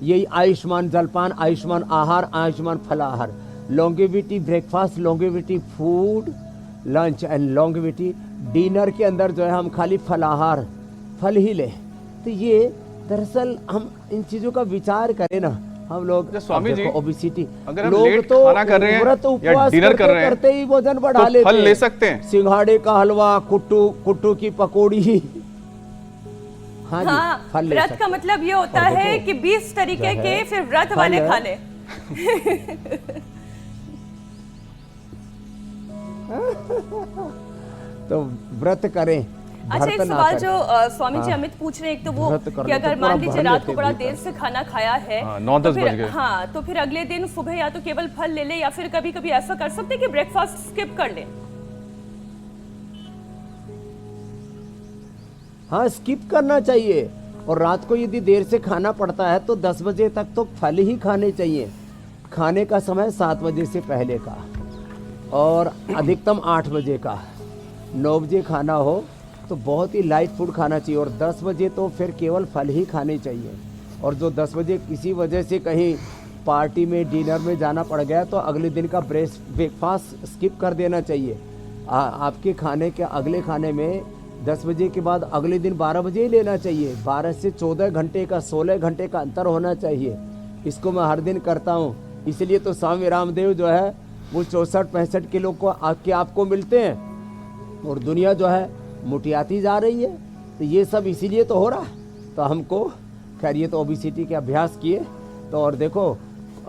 यही आयुष्मान जलपान, आयुष्मान आहार, आयुष्मान फलाहार, longevity breakfast, longevity food lunch and longevity dinner के अंदर जो है हम खाली फलाहार फल ही लें। तो ये दरअसल हम इन चीज़ों का विचार करें ना हम लोग। स्वामी जी ओबिसिटी अगर हम लोग लेट तो खाना कर रहे हैं या डिनर कर रहे हैं करते ही वजन बढ़ा तो लेते फल हैं। ले सकते हैं, सिंघाड़े का हलवा, कुट्टू की पकौड़ी। हाँ जी, हाँ, फल ले व्रत सकते का मतलब ये होता और है देखो, कि 20 तरीके जो के है, फिर व्रत फल वाले है। खाने। तो व्रत करें। अच्छा, एक भरत ना सवाल करें। जो स्वामी जी हाँ। अमित पूछ रहे हैं, एक तो वो व्रत कि करना अगर तो मान पूरा लीजिए भर रात लेते को बड़ा हैं देर से खाना खाया है, हाँ, 9-10 तो फिर- बज गए। हाँ, तो फिर अगले दिन सुबह या तो केवल फल ले ले या फिर कभी कभी ऐसा कर सकते हैं कि ब्रेकफास्ट स्किप कर ले। हाँ, स्किप करना चाहिए। और रात को यदि देर से खाना पड़ता है तो 10 बजे तक तो फल ही खाने चाहिए। खाने का समय 7 बजे से पहले का और अधिकतम 8 बजे का। 9 बजे खाना हो तो बहुत ही लाइट फूड खाना चाहिए और 10 बजे तो फिर केवल फल ही खाने चाहिए। और जो 10 बजे किसी वजह से कहीं पार्टी में डिनर में जाना पड़ गया तो अगले दिन का ब्रेकफास्ट स्किप कर देना चाहिए। आपके खाने के अगले खाने में 10 बजे के बाद अगले दिन 12 बजे ही लेना चाहिए। 12 से 14 घंटे का 16 घंटे का अंतर होना चाहिए। इसको मैं हर दिन करता हूँ। इसलिए तो स्वामी रामदेव जो है वो 64-65 किलो को आपको मिलते हैं और दुनिया जो है मुटियाती जा रही है। तो ये सब इसीलिए तो हो रहा है। तो हमको खैर ये तो ओबिसिटी के अभ्यास किए तो। और देखो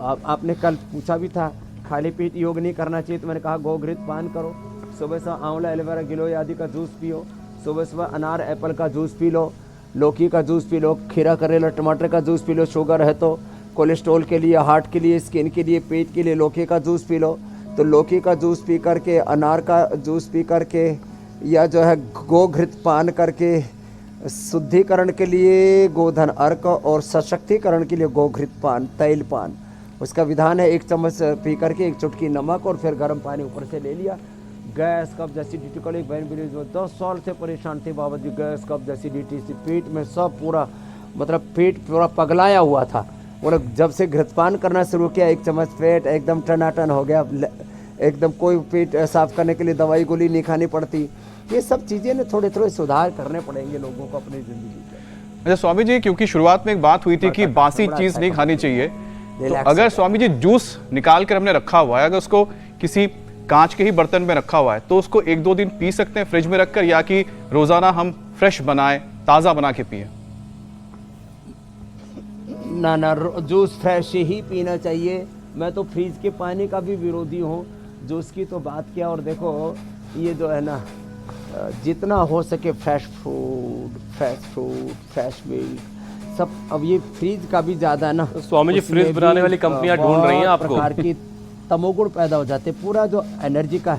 आपने कल पूछा भी था खाली पेट योग नहीं करना चाहिए, तो मैंने कहा गोघृत पान करो, सुबह सुबह आंवला, एलोवेरा, गिलोय आदि का जूस पियो, सुबह सुबह अनार एप्पल का जूस पी लो, लौकी का जूस पी लो, खीरा करेला टमाटर का जूस पी लो। शुगर है तो कोलेस्ट्रॉल के लिए, हार्ट के लिए, स्किन के लिए, पेट के लिए लौकी का जूस पी लो। तो लौकी का जूस पी करके, अनार का जूस पी करके या जो है गोघृत पान करके, शुद्धिकरण के लिए गोधन अर्क और सशक्तिकरण के लिए गोघृत पान, तैल पान। उसका विधान है 1 चम्मच पी करके 1 चुटकी नमक और फिर गर्म पानी ऊपर से ले लिया। गैस कब्ज एसिडिटी को एक बहन मेरी जो 10 साल से परेशान थी बाबा जी, गैस कब्ज एसिडिटी से पेट में सब पूरा मतलब पेट पूरा पगलाया हुआ था। वो जब से घृतपान करना शुरू किया 1 चम्मच पेट एकदम टनाटन हो गया, एकदम कोई पेट साफ करने के लिए दवाई गोली नहीं खानी पड़ती। ये सब चीज़ें ना थोड़े थोड़े सुधार करने पड़ेंगे लोगों को अपनी ज़िंदगी में। अच्छा स्वामी जी, क्योंकि शुरुआत में एक बात हुई थी कि बासी चीज नहीं खानी चाहिए, तो अगर स्वामी जी जूस निकाल कर हमने रखा हुआ है, अगर उसको किसी कांच के ही बर्तन में रखा हुआ है तो उसको 1-2 दिन पी सकते हैं फ्रिज में रखकर, या कि रोजाना हम फ्रेश बनाए ताज़ा बना के पिए? ना जूस फ्रेश ही पीना चाहिए। मैं तो फ्रीज के पानी का भी विरोधी हूँ, जूस की तो बात किया। और देखो ये जो है ना जितना हो सके फ्रेश फ्रूट, फ्रेश मिल्क सब। अब ये फ्रीज का भी ज़्यादा ना स्वामी जी फ्रिज बनाने वाली कंपनियां ढूंढ रही हैं आपको। प्रकार की तमोगुण पैदा हो जाते, पूरा जो एनर्जी का।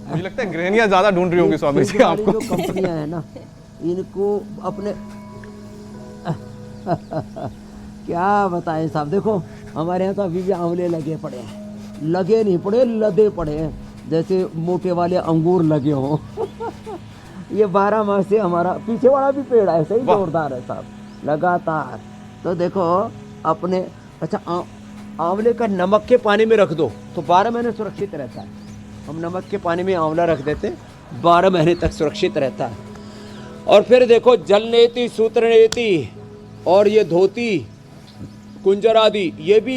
मुझे लगता है गृहिणियां ज्यादा ढूंढ रही होंगी स्वामी जी आपको। जो कंपनियां हैं ना इनको अपने क्या बताएं साहब। देखो हमारे यहाँ तो अभी भी आंवले लगे पड़े हैं, लगे नहीं पड़े, लदे पड़े हैं, जैसे मोटे वाले अंगूर लगे हों। ये 12 माह से हमारा पीछे वाला भी पेड़ ऐसे ही जोरदार है साहब, लगातार। तो देखो अपने अच्छा आंवले का नमक के पानी में रख दो तो 12 महीने सुरक्षित रहता है। हम नमक के पानी में आंवला रख देते 12 महीने तक सुरक्षित रहता है। और फिर देखो जलनेति, सूत्रनेति और ये धोती, कुंजर आदि, ये भी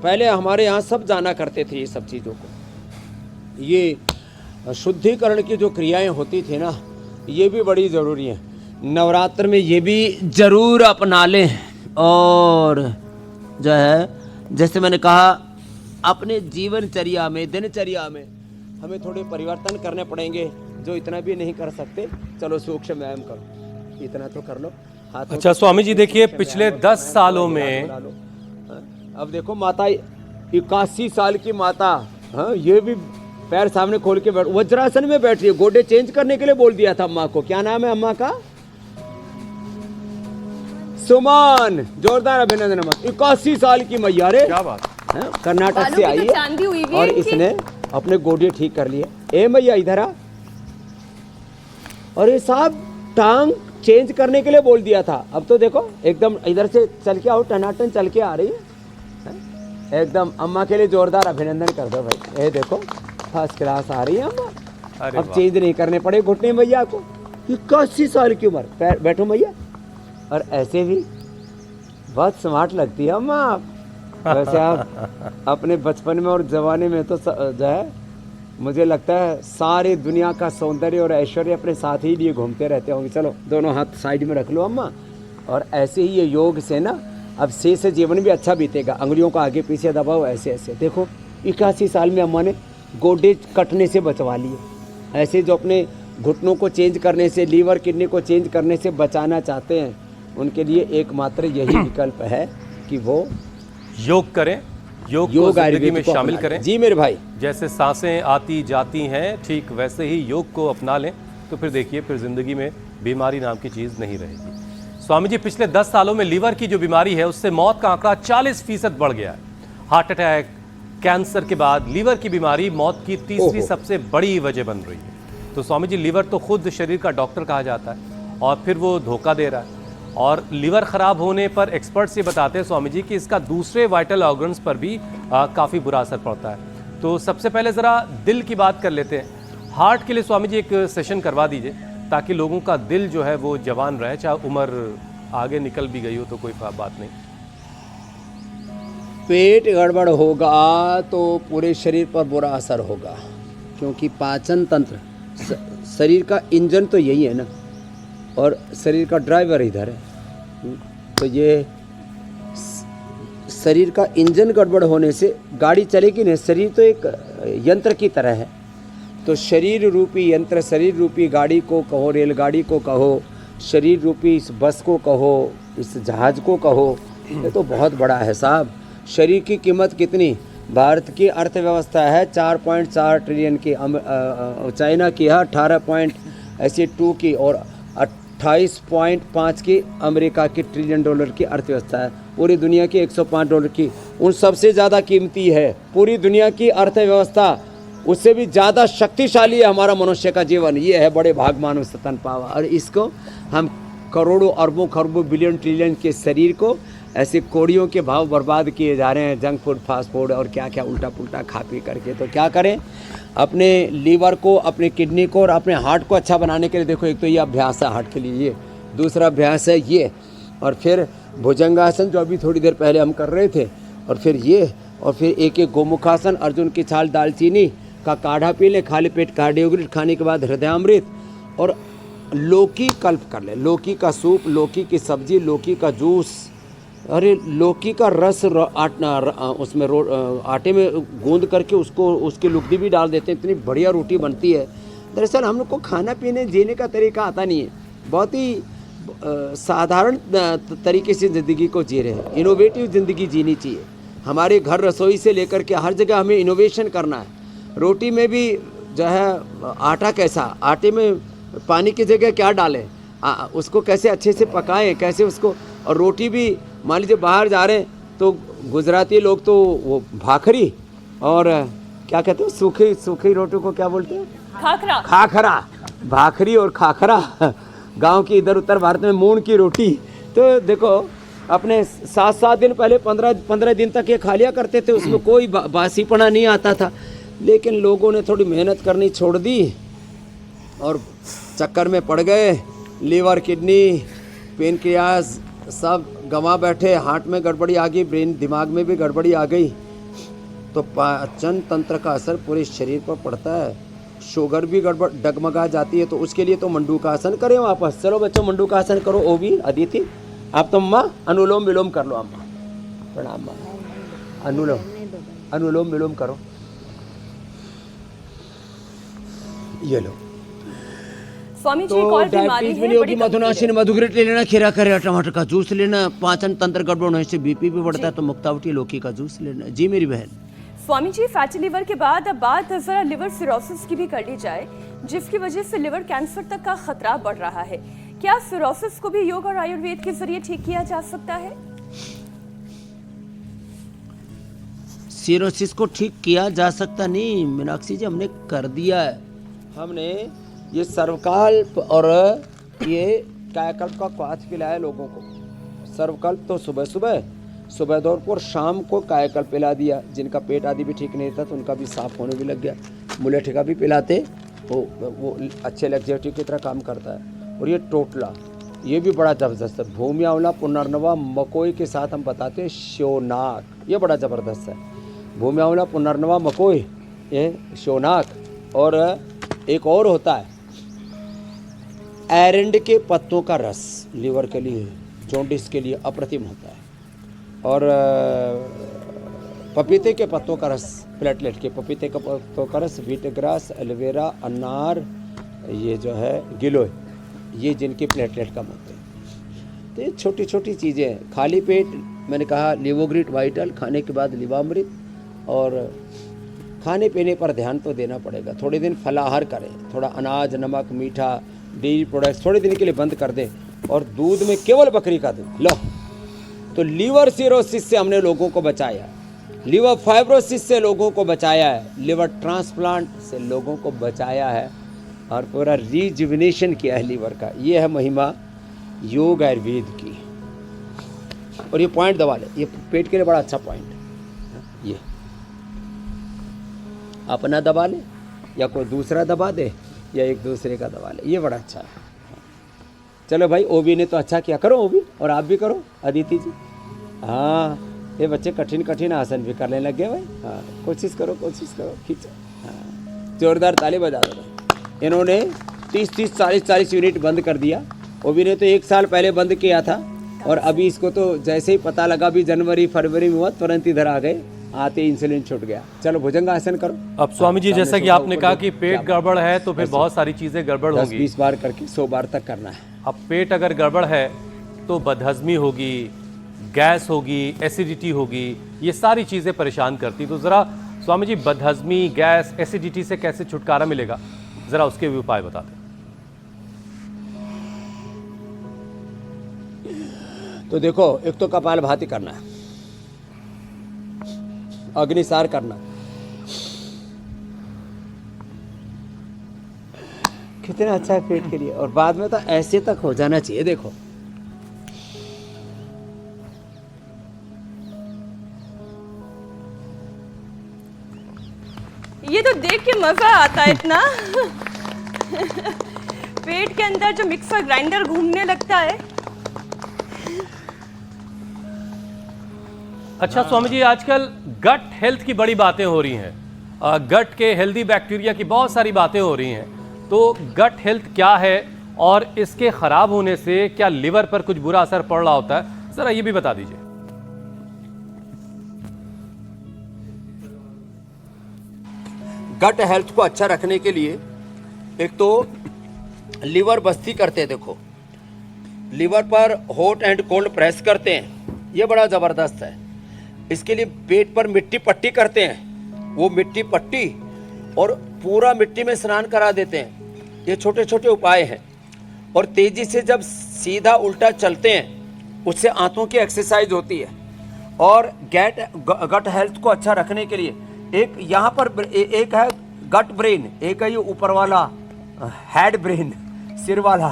पहले हमारे यहाँ सब जाना करते थे ये सब चीज़ों को। ये शुद्धिकरण की जो क्रियाएं होती थी ना, ये भी बड़ी ज़रूरी है। नवरात्र में ये भी ज़रूर अपना लें। और जो है जैसे मैंने कहा, अपने जीवनचर्या में, दिनचर्या में हमें थोड़े परिवर्तन करने पड़ेंगे। जो इतना भी नहीं कर सकते, चलो सूक्ष्म व्यायाम करो, इतना तो कर लो। हाथ अच्छा स्वामी जी, देखिए पिछले 10 सालों में, अब देखो माता 81 साल की माता, हाँ, ये भी पैर सामने खोल के बैठ, वज्रासन में बैठ रही है। गोडे चेंज करने के लिए बोल दिया था अम्मा को। क्या नाम है अम्मा का? सुमन, जोरदार अभिनंदन अम्मा। 81 साल की मैया रे, क्या बात। कर्नाटक से आई चांदी हुई है और इसने अपने गोडे ठीक कर लिए। ए मैया इधर आ। और ये साहब टांग चेंज करने के लिए बोल दिया था। अब तो देखो एकदम इधर से चल के आओ, टनाटन चल के आ रही है एकदम। अम्मा के लिए जोरदार अभिनंदन कर दो भाई। ये देखो फर्स्ट क्लास आ रही है अम्मा। अब चेंज नहीं करने पड़े घुटने मैया को। 81 साल की उम्र, पैर बैठो मैया। और ऐसे भी बहुत स्मार्ट लगती है अम्मा आप। वैसे आप अपने बचपन में और जवानी में तो जो है, मुझे लगता है सारी दुनिया का सौंदर्य और ऐश्वर्य अपने साथ ही लिए घूमते रहते होंगे। चलो दोनों हाथ साइड में रख लो अम्मा। और ऐसे ही ये योग से ना अब शेष जीवन भी अच्छा बीतेगा। अंगुलियों को आगे पीछे दबाओ, ऐसे ऐसे। देखो 81 साल में अम्मा ने गोडे कटने से बचवा लिए। ऐसे जो अपने घुटनों को चेंज करने से, लीवर किडनी को चेंज करने से बचाना चाहते हैं, उनके लिए एकमात्र यही विकल्प है कि वो योग करें, योग को जिंदगी में शामिल करें। जी मेरे भाई, जैसे सांसें आती जाती हैं, ठीक वैसे ही योग को अपना लें, तो फिर देखिए फिर जिंदगी में बीमारी नाम की चीज़ नहीं रहेगी। स्वामी जी, पिछले 10 सालों में लीवर की जो बीमारी है उससे मौत का आंकड़ा 40% बढ़ गया है। हार्ट अटैक, कैंसर के बाद लीवर की बीमारी मौत की तीसरी सबसे बड़ी वजह बन रही है। तो स्वामी जी, लीवर तो खुद शरीर का डॉक्टर कहा जाता है और फिर वो धोखा दे रहा है। और लीवर खराब होने पर एक्सपर्ट्स ये बताते हैं स्वामी जी कि इसका दूसरे वाइटल ऑर्गन्स पर भी काफ़ी बुरा असर पड़ता है। तो सबसे पहले ज़रा दिल की बात कर लेते हैं। हार्ट के लिए स्वामी जी एक सेशन करवा दीजिए, ताकि लोगों का दिल जो है वो जवान रहे, चाहे उम्र आगे निकल भी गई हो तो कोई बात नहीं। पेट गड़बड़ होगा तो पूरे शरीर पर बुरा असर होगा, क्योंकि पाचन तंत्र शरीर का इंजन तो यही है ना, और शरीर का ड्राइवर इधर है। तो ये शरीर का इंजन गड़बड़ होने से गाड़ी चलेगी नहीं। शरीर तो एक यंत्र की तरह है। तो शरीर रूपी यंत्र, शरीर रूपी गाड़ी को कहो, रेलगाड़ी को कहो, शरीर रूपी इस बस को कहो, इस जहाज़ को कहो, ये तो बहुत बड़ा है साहब। शरीर की कीमत कितनी? भारत की अर्थव्यवस्था है 4.4 ट्रिलियन की, चाइना की है 18.2 की, और 28.5 की अमेरिका की ट्रिलियन डॉलर की अर्थव्यवस्था है। पूरी दुनिया की 105 डॉलर की, उन सबसे ज़्यादा कीमती है पूरी दुनिया की अर्थव्यवस्था। उससे भी ज़्यादा शक्तिशाली है हमारा मनुष्य का जीवन। ये है बड़े भाग मानव स्तन पावा। और इसको हम करोड़ों अरबों खरबों बिलियन ट्रिलियन के शरीर को ऐसे कोड़ियों के भाव बर्बाद किए जा रहे हैं, जंक फूड, फास्ट फूड और क्या क्या उल्टा पुल्टा खा पी करके। तो क्या करें? अपने लीवर को, अपने किडनी को और अपने हार्ट को अच्छा बनाने के लिए देखो, एक तो ये अभ्यास है हार्ट के लिए, ये दूसरा अभ्यास है ये, और फिर भुजंगासन जो अभी थोड़ी देर पहले हम कर रहे थे, और फिर ये, और फिर एक एक गोमुखासन, अर्जुन की छाल, दालचीनी का काढ़ा पी लें, खाली पेट कार्डियोग्रिट खाने के बाद हृदयामृत, और लौकी कल्प कर ले, लौकी का सूप, लौकी की सब्जी, लौकी का जूस, अरे लौकी का रस उसमें आटे में गूंद करके उसको, उसकी लुगदी भी डाल देते हैं, इतनी बढ़िया रोटी बनती है। दरअसल हम लोग को खाना पीने जीने का तरीका आता नहीं है, बहुत ही साधारण तरीके से ज़िंदगी को जी रहे हैं। इनोवेटिव ज़िंदगी जीनी चाहिए। हमारे घर रसोई से लेकर के हर जगह हमें इनोवेशन करना है। रोटी में भी जो है आटा कैसा, आटे में पानी की जगह क्या डालें, उसको कैसे अच्छे से पकाएं, कैसे उसको, और रोटी भी मान लीजिए बाहर जा रहे हैं तो गुजराती लोग तो वो भाखरी और क्या कहते हैं, सूखी सूखी रोटी को क्या बोलते हैं, खाखरा, खाखरा, भाखरी और खाखरा। गांव की इधर उत्तर भारत में मूंग की रोटी। तो देखो अपने 7-7 दिन पहले 15 दिन तक ये खा लिया करते थे, उसमें कोई बासीपना नहीं आता था। लेकिन लोगों ने थोड़ी मेहनत करनी छोड़ दी और चक्कर में पड़ गए, लीवर किडनी पेनक्रियास सब गंवा बैठे, हार्ट में गड़बड़ी आ गई, ब्रेन दिमाग में भी गड़बड़ी आ गई। तो पाचन तंत्र का असर पूरे शरीर पर पड़ता है, शुगर भी गड़बड़ डगमगा जाती है। तो उसके लिए तो मंडूकासन करें वापस। चलो बच्चों मंडूकासन करो। ओ भी अदिति आप तो अम्मा अनुलोम विलोम कर लो। अम्मा प्रणाम अम्मा, अनुलोम विलोम करो। ये लो। स्वामी जी तो एक और बीमारी डायबिटीज भी है, नहीं बड़ी होगी, मधुनाशिनी मधुग्रेट ले लेना, खीरा खीरा टमाटर का जूस लेना, पाचन तंत्र गड़बड़ होने से बीपी भी बढ़ता है तो मुक्तावटी लौकी का जूस लेना। जी मेरी बहन। स्वामी जी फैटी लिवर के बाद अब बात जरा लिवर सिरोसिस की भी कर ली जाए, जिसकी वजह से लिवर कैंसर तक का खतरा बढ़ रहा है। क्या सिरोसिस को भी योग और आयुर्वेद के जरिए ठीक किया जा सकता है? सिरोसिस को ठीक किया जा सकता नहीं मीनाक्षी जी, हमने कर दिया है। हमने ये सर्वकल्प और ये कायाकल्प का क्वाथ पिलाया लोगों को। सर्वकल्प तो सुबह दौर को और शाम को कायाकल्प पिला दिया। जिनका पेट आदि भी ठीक नहीं था तो उनका भी साफ होने भी लग गया। मुलेठी भी पिलाते, वो अच्छे लग्जेटिव की तरह काम करता है। और ये टोटला ये भी बड़ा ज़बरदस्त है। भूमि आंवला पुनर्नवा मकोई के साथ हम बताते हैं शोनाक, ये बड़ा ज़बरदस्त है। भूमि आंवला पुनर्नवा मकोई, ये शोनाक। और एक और होता है एरंड के पत्तों का रस, लीवर के लिए जॉन्डिस के लिए अप्रतिम होता है। और पपीते के पत्तों का रस, प्लेटलेट के पपीते के पत्तों का रस, व्हीटग्रास, एलोवेरा, अनार, ये जो है गिलोय, ये जिनके प्लेटलेट कम होते हैं। तो ये छोटी छोटी चीज़ें हैं। खाली पेट मैंने कहा लिवोग्रिट वाइटल, खाने के बाद लिवामृत। और खाने पीने पर ध्यान तो देना पड़ेगा। थोड़े दिन फलाहार करें, थोड़ा अनाज, नमक, मीठा, डेयरी प्रोडक्ट्स थोड़े दिन के लिए बंद कर दें। और दूध में केवल बकरी का दूध लो। तो लीवर सिरोसिस से हमने लोगों को बचाया, लीवर फाइब्रोसिस से लोगों को बचाया है, लिवर ट्रांसप्लांट से लोगों को बचाया है और पूरा रिजुविनेशन किया है लीवर का। ये है महिमा योग आयुर्वेद की। और ये पॉइंट दबा ले, ये पेट के लिए बड़ा अच्छा पॉइंट है। ये अपना दबा ले या कोई दूसरा दबा दे या एक दूसरे का दबा ले, ये बड़ा अच्छा है। चलो भाई, ओबी ने तो अच्छा किया, करो ओबी। और आप भी करो अदिति जी। हाँ, ये बच्चे कठिन कठिन आसन भी करने लग गए भाई। हाँ, कोशिश करो खींचो। हाँ, जोरदार ताली बजा दो भाई। इन्होंने 30-30, 40-40 यूनिट बंद कर दिया। ओबी ने तो 1 साल पहले बंद किया था और अभी इसको तो जैसे ही पता लगा भी जनवरी फरवरी में हुआ, तुरंत इधर आ गए, आते इंसुलिन छूट गया। चलो भुजंगासन करो। अब स्वामी जी, जैसा कि आपने कहा कि पेट गड़बड़ है तो फिर बहुत सारी चीजें गड़बड़ होंगी। 10-20 बार करके 100 बार तक करना है। अब पेट अगर गड़बड़ है तो बदहजमी होगी, गैस होगी, एसिडिटी होगी, ये सारी चीजें परेशान करती। तो जरा स्वामी जी, बदहजमी, गैस, एसिडिटी से कैसे छुटकारा मिलेगा, जरा उसके भी उपाय बता दें। तो देखो, एक तो कपालभाति करना है, अग्निसार करना, कितना अच्छा है पेट के लिए। और बाद में तो ऐसे तक हो जाना चाहिए। देखो ये तो देख के मजा आता है इतना। पेट के अंदर जो मिक्सर ग्राइंडर घूमने लगता है। अच्छा स्वामी जी, आजकल गट हेल्थ की बड़ी बातें हो रही हैं, गट के हेल्दी बैक्टीरिया की बहुत सारी बातें हो रही हैं। तो गट हेल्थ क्या है और इसके खराब होने से क्या लिवर पर कुछ बुरा असर पड़ रहा होता है, जरा ये भी बता दीजिए। गट हेल्थ को अच्छा रखने के लिए एक तो लीवर बस्ती करते हैं। देखो, लीवर पर हॉट एंड कोल्ड प्रेस करते हैं, ये बड़ा ज़बरदस्त है। इसके लिए पेट पर मिट्टी पट्टी करते हैं, वो मिट्टी पट्टी और पूरा मिट्टी में स्नान करा देते हैं। ये छोटे छोटे उपाय हैं। और तेज़ी से जब सीधा उल्टा चलते हैं, उससे आंतों की एक्सरसाइज होती है। और गट हेल्थ को अच्छा रखने के लिए एक यहाँ पर एक है गट ब्रेन, एक है ये ऊपर वाला हेड ब्रेन, सिर वाला,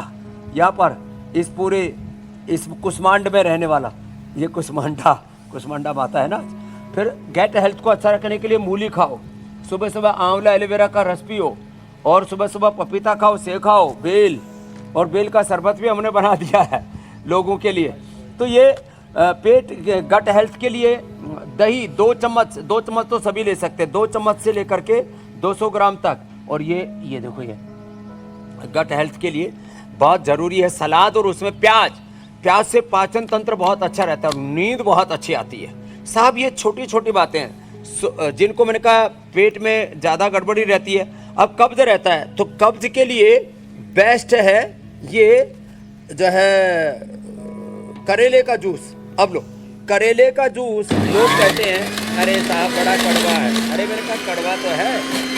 यहाँ पर इस पूरे इस कुष्मांड में रहने वाला, ये कुष्मांडा माता है ना। फिर गैट हेल्थ को अच्छा रखने के लिए मूली खाओ, सुबह सुबह आंवला एलोवेरा का रस पियो, और सुबह सुबह पपीता खाओ, सेब खाओ, बेल, और बेल का शरबत भी हमने बना दिया है लोगों के लिए। तो ये पेट गट हेल्थ के लिए दही 2 चम्मच तो सभी ले सकते हैं, 2 चम्मच से लेकर के 200 ग्राम तक। और ये देखो, ये गट हेल्थ के लिए बहुत ज़रूरी है। सलाद और उसमें प्याज से पाचन तंत्र बहुत अच्छा रहता है और नींद बहुत अच्छी आती है। साहब ये छोटी छोटी बातें हैं जिनको मैंने कहा पेट में ज़्यादा गड़बड़ी रहती है। अब कब्ज रहता है तो कब्ज के लिए बेस्ट है ये जो है करेले का जूस। अब लो, करेले का जूस लोग कहते हैं अरे साहब बड़ा कड़वा है। अरे मैंने कहा कड़वा तो है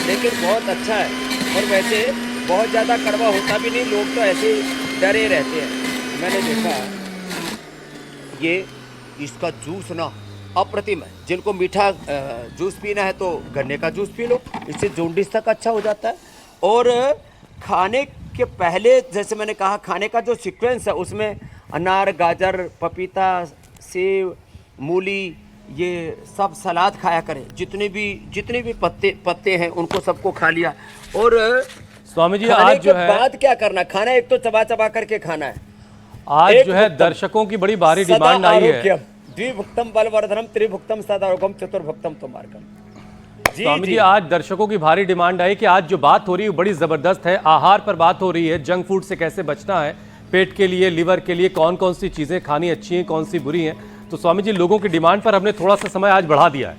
लेकिन बहुत अच्छा है, और वैसे बहुत ज़्यादा कड़वा होता भी नहीं, लोग तो ऐसे डरे रहते हैं। मैंने देखा ये इसका जूस ना अप्रतिम है। जिनको मीठा जूस पीना है तो गन्ने का जूस पी लो, इससे जॉन्डिस तक अच्छा हो जाता है। और खाने के पहले जैसे मैंने कहा खाने का जो सीक्वेंस है उसमें अनार, गाजर, पपीता, सेब, मूली, ये सब सलाद खाया करें। जितने भी पत्ते हैं उनको सबको खा लिया। और स्वामी जी खाने आज के जो है बाद क्या करना, खाना एक तो चबा करके खाना है। आज जो है दर्शकों की बड़ी भारी डिमांड आई है। द्विभुक्तम बलवर्धनम त्रिभुक्तम सदारोग्यम चतुर्भुक्तम तुमार्गम। स्वामी जी आज दर्शकों की भारी डिमांड आई कि आज जो बात हो रही है बड़ी जबरदस्त है। आहार पर बात हो रही है, जंक फूड से कैसे बचना है, पेट के लिए, लिवर के लिए कौन कौन सी चीजें खानी अच्छी हैं, कौन सी बुरी हैं। तो स्वामी जी लोगों की डिमांड पर हमने थोड़ा सा समय आज बढ़ा दिया है।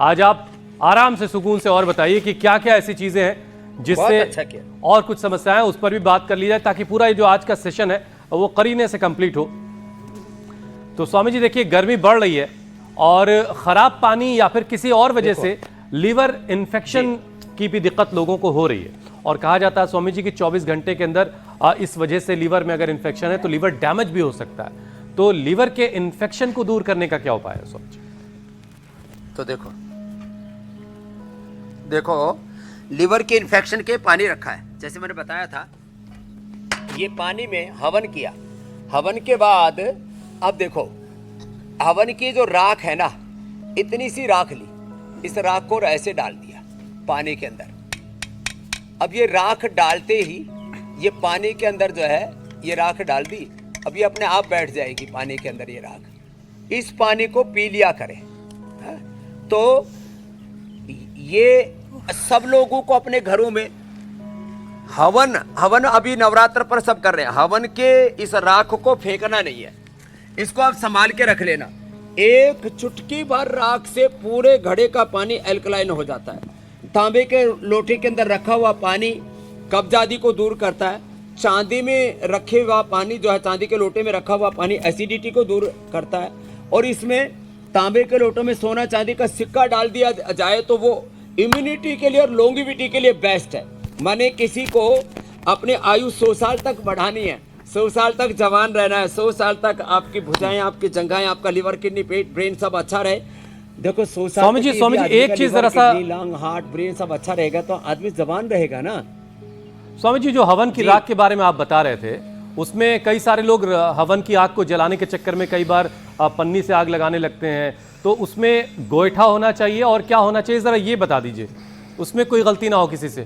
आज आप आराम से सुकून से और बताइए कि क्या क्या ऐसी चीजें हैं जिससे अच्छा किया। और कुछ समस्याएं उस पर भी बात कर ली जाए ताकि पूरा ये जो आज का सेशन है वो करीने से कंप्लीट हो। तो स्वामी जी देखिए गर्मी बढ़ रही है और खराब पानी या फिर किसी और वजह से लीवर इन्फेक्शन की भी दिक्कत लोगों को हो रही है। और कहा जाता है स्वामी जी कि 24 घंटे के अंदर इस वजह से लीवर में अगर इन्फेक्शन है तो लीवर डैमेज भी हो सकता है। तो लीवर के इन्फेक्शन को दूर करने का क्या उपाय है स्वामी जी? तो देखो लीवर के इन्फेक्शन के पानी रखा है, जैसे मैंने बताया था। ये पानी में हवन किया, हवन के बाद अब देखो हवन की जो राख है ना, इतनी सी राख ली, इस राख को ऐसे डाल दिया पानी के अंदर। अब ये राख डालते ही ये पानी के अंदर जो है ये राख डाल दी, अब ये अपने आप बैठ जाएगी पानी के अंदर ये राख। इस पानी को पी लिया करें। तो ये सब लोगों को अपने घरों में हवन अभी नवरात्र पर सब कर रहे हैं, हवन के इस राख को फेंकना नहीं है, इसको आप संभाल के रख लेना। एक चुटकी भर राख से पूरे घड़े का पानी एल्कलाइन हो जाता है। तांबे के लोटे के अंदर रखा हुआ पानी कब्ज आदि को दूर करता है। चांदी में रखे हुआ पानी जो है, चांदी के लोटे में रखा हुआ पानी एसिडिटी को दूर करता है। और इसमें तांबे के लोटों में सोना चांदी का सिक्का डाल दिया जाए तो वो इम्यूनिटी के लिए और लॉन्गिविटी के लिए बेस्ट है। माने किसी को अपने आयु 100 साल तक बढ़ानी है, 100 साल तक जवान रहना है, 100 साल तक आपकी भुजाएं, आपकी जंघाएं, आपका लिवर, किडनी, पेट, ब्रेन सब अच्छा रहे। देखो 100 साल स्वामी जी एक चीज जरा सा, लंग, हार्ट, ब्रेन सब अच्छा रहेगा तो आदमी जवान रहेगा ना। स्वामी जी जो हवन की राख के बारे में आप बता रहे थे उसमें कई सारे लोग हवन की आग को जलाने के चक्कर में कई बार पन्नी से आग लगाने लगते हैं, तो उसमें गोईठा होना चाहिए और क्या होना चाहिए जरा ये बता दीजिए, उसमें कोई गलती ना हो किसी से।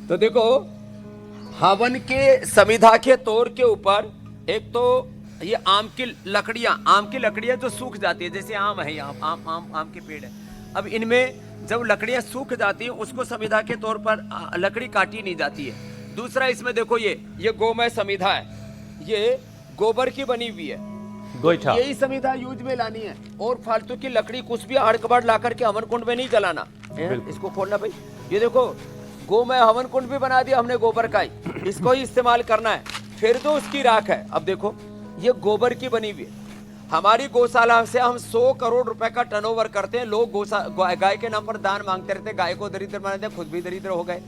तो देखो हवन के समिधा के तौर के ऊपर एक तो ये आम की लकड़ियां जो सूख जाती है, जैसे आम है, आम के पेड़ है। अब इनमें जब लकड़ियां सूख जाती हैं उसको समिधा के तौर पर लकड़ी काटी नहीं जाती है। दूसरा इसमें देखो ये गोमय समिधा है, ये गोबर की बनी हुई है, गोईठा यही समिधा यूज में लानी है। और फालतू की लकड़ी कुछ भी हड़कबाड़ ला करके हवन कुंड में नहीं जलाना। इसको खोलना भाई, ये देखो गोमय हवन कुंड भी बना दिया हमने गोबर का ही, इसको ही इस्तेमाल करना है। फिर तो उसकी राख है। अब देखो ये गोबर की बनी हुई है। हमारी गौशाला से हम 100 करोड़ रुपए का टर्नओवर करते हैं। लोग गाय के नाम पर दान मांगते रहते, गाय को दरिद्र बनाते, खुद भी दरिद्र हो गए।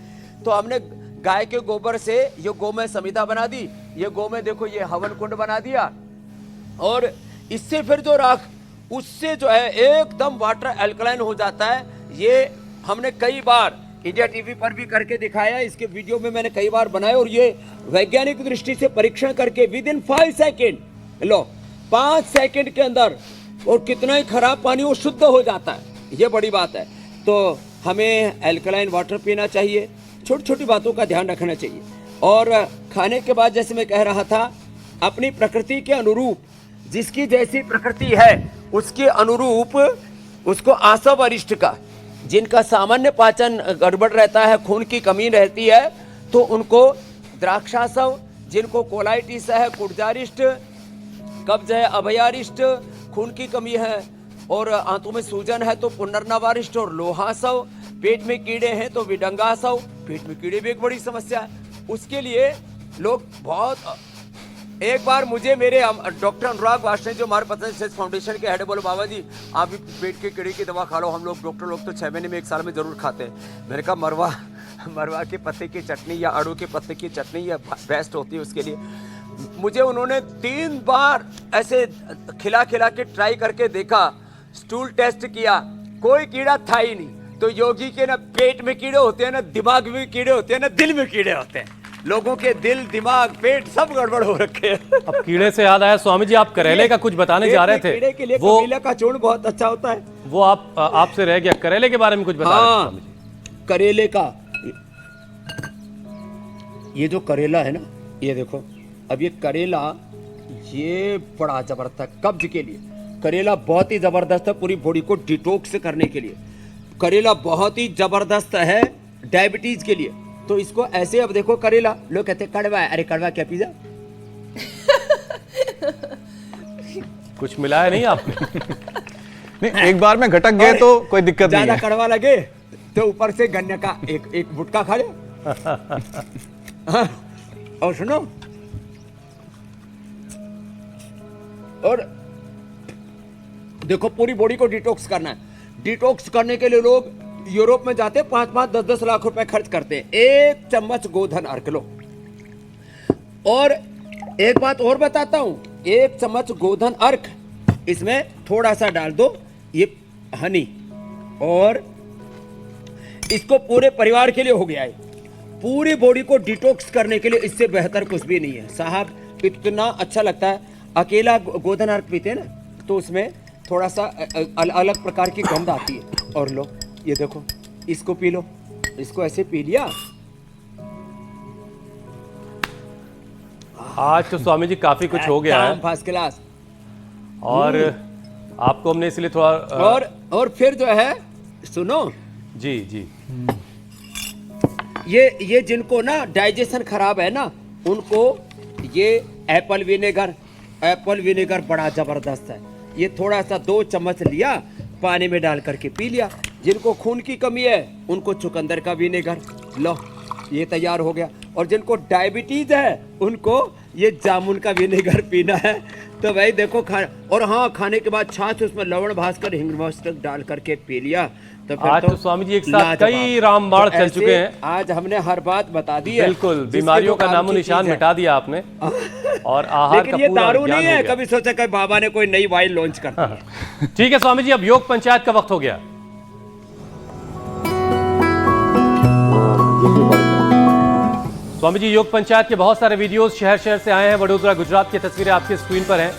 तो हमने गाय के गोबर से ये गोमय समिधा बना दी, ये गोमय देखो ये हवन कुंड बना दिया। और इससे फिर जो राख उससे जो है एकदम वाटर एल्कलाइन हो जाता है। ये हमने कई बार इंडिया टीवी पर भी करके दिखाया, इसके वीडियो में मैंने कई बार बनाया। और ये वैज्ञानिक दृष्टि से परीक्षण करके with in 5 second low 5 second के अंदर, और कितना ही खराब पानी वो शुद्ध हो जाता है, ये बड़ी बात है। तो हमें एल्कलाइन वाटर पीना चाहिए, छोटी छोटी बातों का ध्यान रखना चाहिए। और खाने के बाद जैसे मैं कह रहा था, अपनी प्रकृति के अनुरूप, जिसकी जैसी प्रकृति है उसके अनुरूप उसको आसव अरिष्ट का, जिनका सामान्य पाचन गड़बड़ रहता है, खून की कमी रहती है, तो उनको द्राक्षासव, जिनको कोलाइटिस है, कुर्जारिष्ट, कब्ज है, अभयारिष्ट, खून की कमी है और आंतों में सूजन है तो पुनर्नवारिष्ट और लोहासव, पेट में कीड़े हैं तो विडंगासव, पेट में कीड़े भी एक बड़ी समस्या है, उसके लिए लोग बहुत। एक बार मुझे मेरे डॉक्टर अनुराग वार्ष्णेय जो हमारे पतंजलि रिसर्च फाउंडेशन के हेड, बोले बाबा जी आप भी पेट के कीड़े की दवा खा लो, हम लोग डॉक्टर लोग तो 6 महीने में 1 साल में जरूर खाते हैं। मैंने कहा मरवा के पत्ते की चटनी या अड़ू के पत्ते की चटनी या बेस्ट होती है उसके लिए। मुझे उन्होंने 3 बार ऐसे खिला के ट्राई करके देखा, स्टूल टेस्ट किया, कोई कीड़ा था ही नहीं। तो योगी के ना पेट में कीड़े होते हैं, ना दिमाग में कीड़े होते हैं, ना दिल में कीड़े होते हैं। लोगों के दिल, दिमाग, पेट सब गड़बड़ हो रखे हैं। अब कीड़े से याद आया स्वामी जी, आप करेले का कुछ बताने जा रहे थे। कीड़े के लिए वो करेला का चूर्ण बहुत अच्छा होता है। वो आपसे रह गया, करेले के बारे में कुछ बता रहे थे स्वामी जी। करेले का, ये जो करेला है ना, ये देखो, अब ये करेला ये बड़ा जबरदस्त है कब्ज के लिए। करेला बहुत ही जबरदस्त है पूरी बॉडी को डिटॉक्स करने के लिए। करेला बहुत ही जबरदस्त है डायबिटीज के लिए। तो इसको ऐसे, अब देखो करेला, लोग कहते हैं कड़वा है, अरे कड़वा क्या पिज्जा कुछ मिलाया नहीं आपने? नहीं, एक बार में घटक गए तो कोई दिक्कत नहीं ज्यादा है। कड़वा लगे तो ऊपर से गन्ने का एक गुटका खा ले। हाँ, और सुनो, और देखो पूरी बॉडी को डिटॉक्स करना है। डिटॉक्स करने के लिए लोग यूरोप में जाते हैं, 5-5, 10-10 लाख रुपए खर्च करते हैं। 1 चम्मच गोधन अर्क लो। और एक बात और बताता हूं, 1 चम्मच गोधन अर्क, इसमें थोड़ा सा डाल दो ये हनी, और इसको पूरे परिवार के लिए हो गया है। पूरी बॉडी को डिटॉक्स करने के लिए इससे बेहतर कुछ भी नहीं है साहब। इतना अच्छा लगता है। अकेला गोधन अर्क पीते हैं ना, तो उसमें थोड़ा सा अलग प्रकार की गंध आती है। और लो, ये देखो, इसको पी लो, इसको ऐसे पी लिया। आज तो स्वामी जी काफी कुछ हो गया है, फर्स्ट क्लास। और आपको हमने इसलिए थोड़ा और फिर जो है, सुनो जी जी, ये जिनको ना डाइजेशन खराब है ना, उनको ये एप्पल विनेगर बड़ा जबरदस्त है। ये थोड़ा सा 2 चम्मच लिया, पानी में डाल करके पी लिया। जिनको खून की कमी है उनको चुकंदर का विनेगर लो, ये तैयार हो गया। और जिनको डायबिटीज है उनको ये जामुन का विनेगर पीना है। तो भाई देखो, और हाँ, खाने के बाद छाछ, उसमें लवण भास्कर, हिंग मस्टर्ड डाल करके पी लिया। तो फिर आज तो स्वामी जी एक साथ कई रामबाण चल चुके हैं। आज हमने हर बात बता दी है, बिल्कुल, बीमारियों का नामो निशान मिटा दिया आपने। और आहार लेकिन का ये पूरा दारू ज्ञान नहीं हो है। गया। कभी सोचा कि बाबा ने कोई नई वाइन लॉन्च कर दी। ठीक है स्वामी जी, अब योग पंचायत का वक्त हो गया। स्वामी जी, योग पंचायत के बहुत सारे वीडियोस शहर शहर से आए हैं। वडोदरा गुजरात की तस्वीरें आपकी स्क्रीन पर हैं।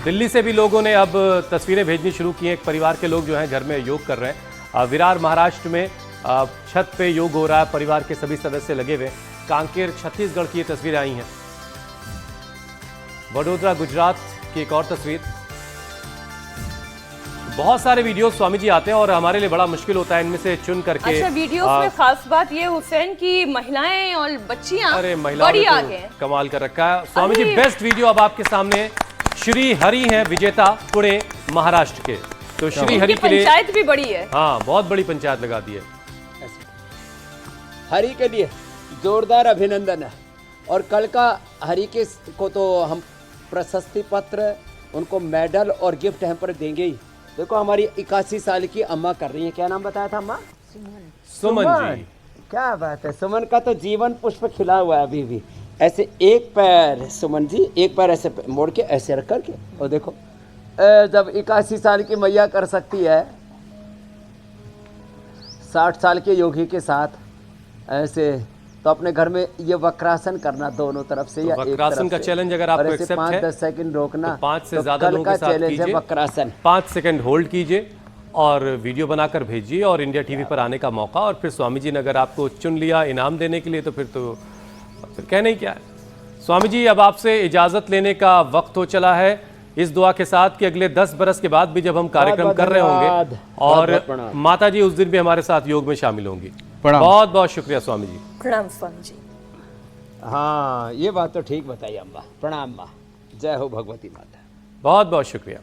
दिल्ली से भी लोगों ने अब तस्वीरें भेजनी शुरू की हैं। एक परिवार के लोग जो हैं घर में योग कर रहे हैं। विरार महाराष्ट्र में छत पे योग हो रहा है, परिवार के सभी सदस्य लगे हुए। कांकेर छत्तीसगढ़ की ये तस्वीरें आई हैं। वडोदरा गुजरात की एक और तस्वीर। बहुत सारे वीडियो स्वामी जी आते हैं और हमारे लिए बड़ा मुश्किल होता है इनमें से चुन करके। अच्छा, वीडियोस में खास बात ये हुसैन की महिलाएं और बच्चियां अरे महिलाओं बड़ी ने आगे तो हैं। कमाल कर रखा है। स्वामी जी, अरे! बेस्ट वीडियो अब आपके सामने। श्री हरि हैं विजेता, पुणे महाराष्ट्र के। तो श्री हरि के लिए पंचायत भी बड़ी है। हाँ, बहुत बड़ी पंचायत लगा दी है। हरि के लिए जोरदार अभिनंदन है। और कल का हरि के को तो हम प्रशस्ति पत्र, उनको मेडल और गिफ्ट हैम्पर देंगे ही। देखो, हमारी 81 साल की अम्मा कर रही है। क्या नाम बताया था अम्मा? सुमन जी। क्या बात है, सुमन का तो जीवन पुष्प खिला हुआ है अभी भी। ऐसे एक पैर, सुमन जी एक पैर ऐसे मोड़ के ऐसे रख करके, और देखो, जब 81 साल की मैया कर सकती है 60 साल के योगी के साथ ऐसे तो अपने घर में ये वक्रासन करना दोनों तरफ से या एक वक्रासन तरफ का से। चैलेंज अगर और आपको ऐसे एक्सेप्ट 5-10 सेकंड रोकना, तो 5 से तो ज्यादा कल लोगों का के साथ चैलेंज है कीजिए। वक्रासन। 5 सेकंड होल्ड कीजिए और वीडियो बनाकर भेजिए और इंडिया टीवी पर आने का मौका। और फिर स्वामी जी ने अगर आपको चुन लिया इनाम देने के लिए तो फिर कहना ही क्या है। स्वामी जी, अब आपसे इजाजत लेने का वक्त हो चला है, इस दुआ के साथ कि अगले 10 बरस के बाद भी जब हम कार्यक्रम बहुत कर रहे होंगे धन्यवाद। और बहुत प्रणाम। माता जी उस दिन भी हमारे साथ योग में शामिल होंगी। प्रणाम। बहुत बहुत शुक्रिया स्वामी जी। प्रणाम स्वामी जी। हाँ, ये बात तो ठीक बताई अम्बा। प्रणाम माँ। जय हो भगवती माता। बहुत बहुत शुक्रिया।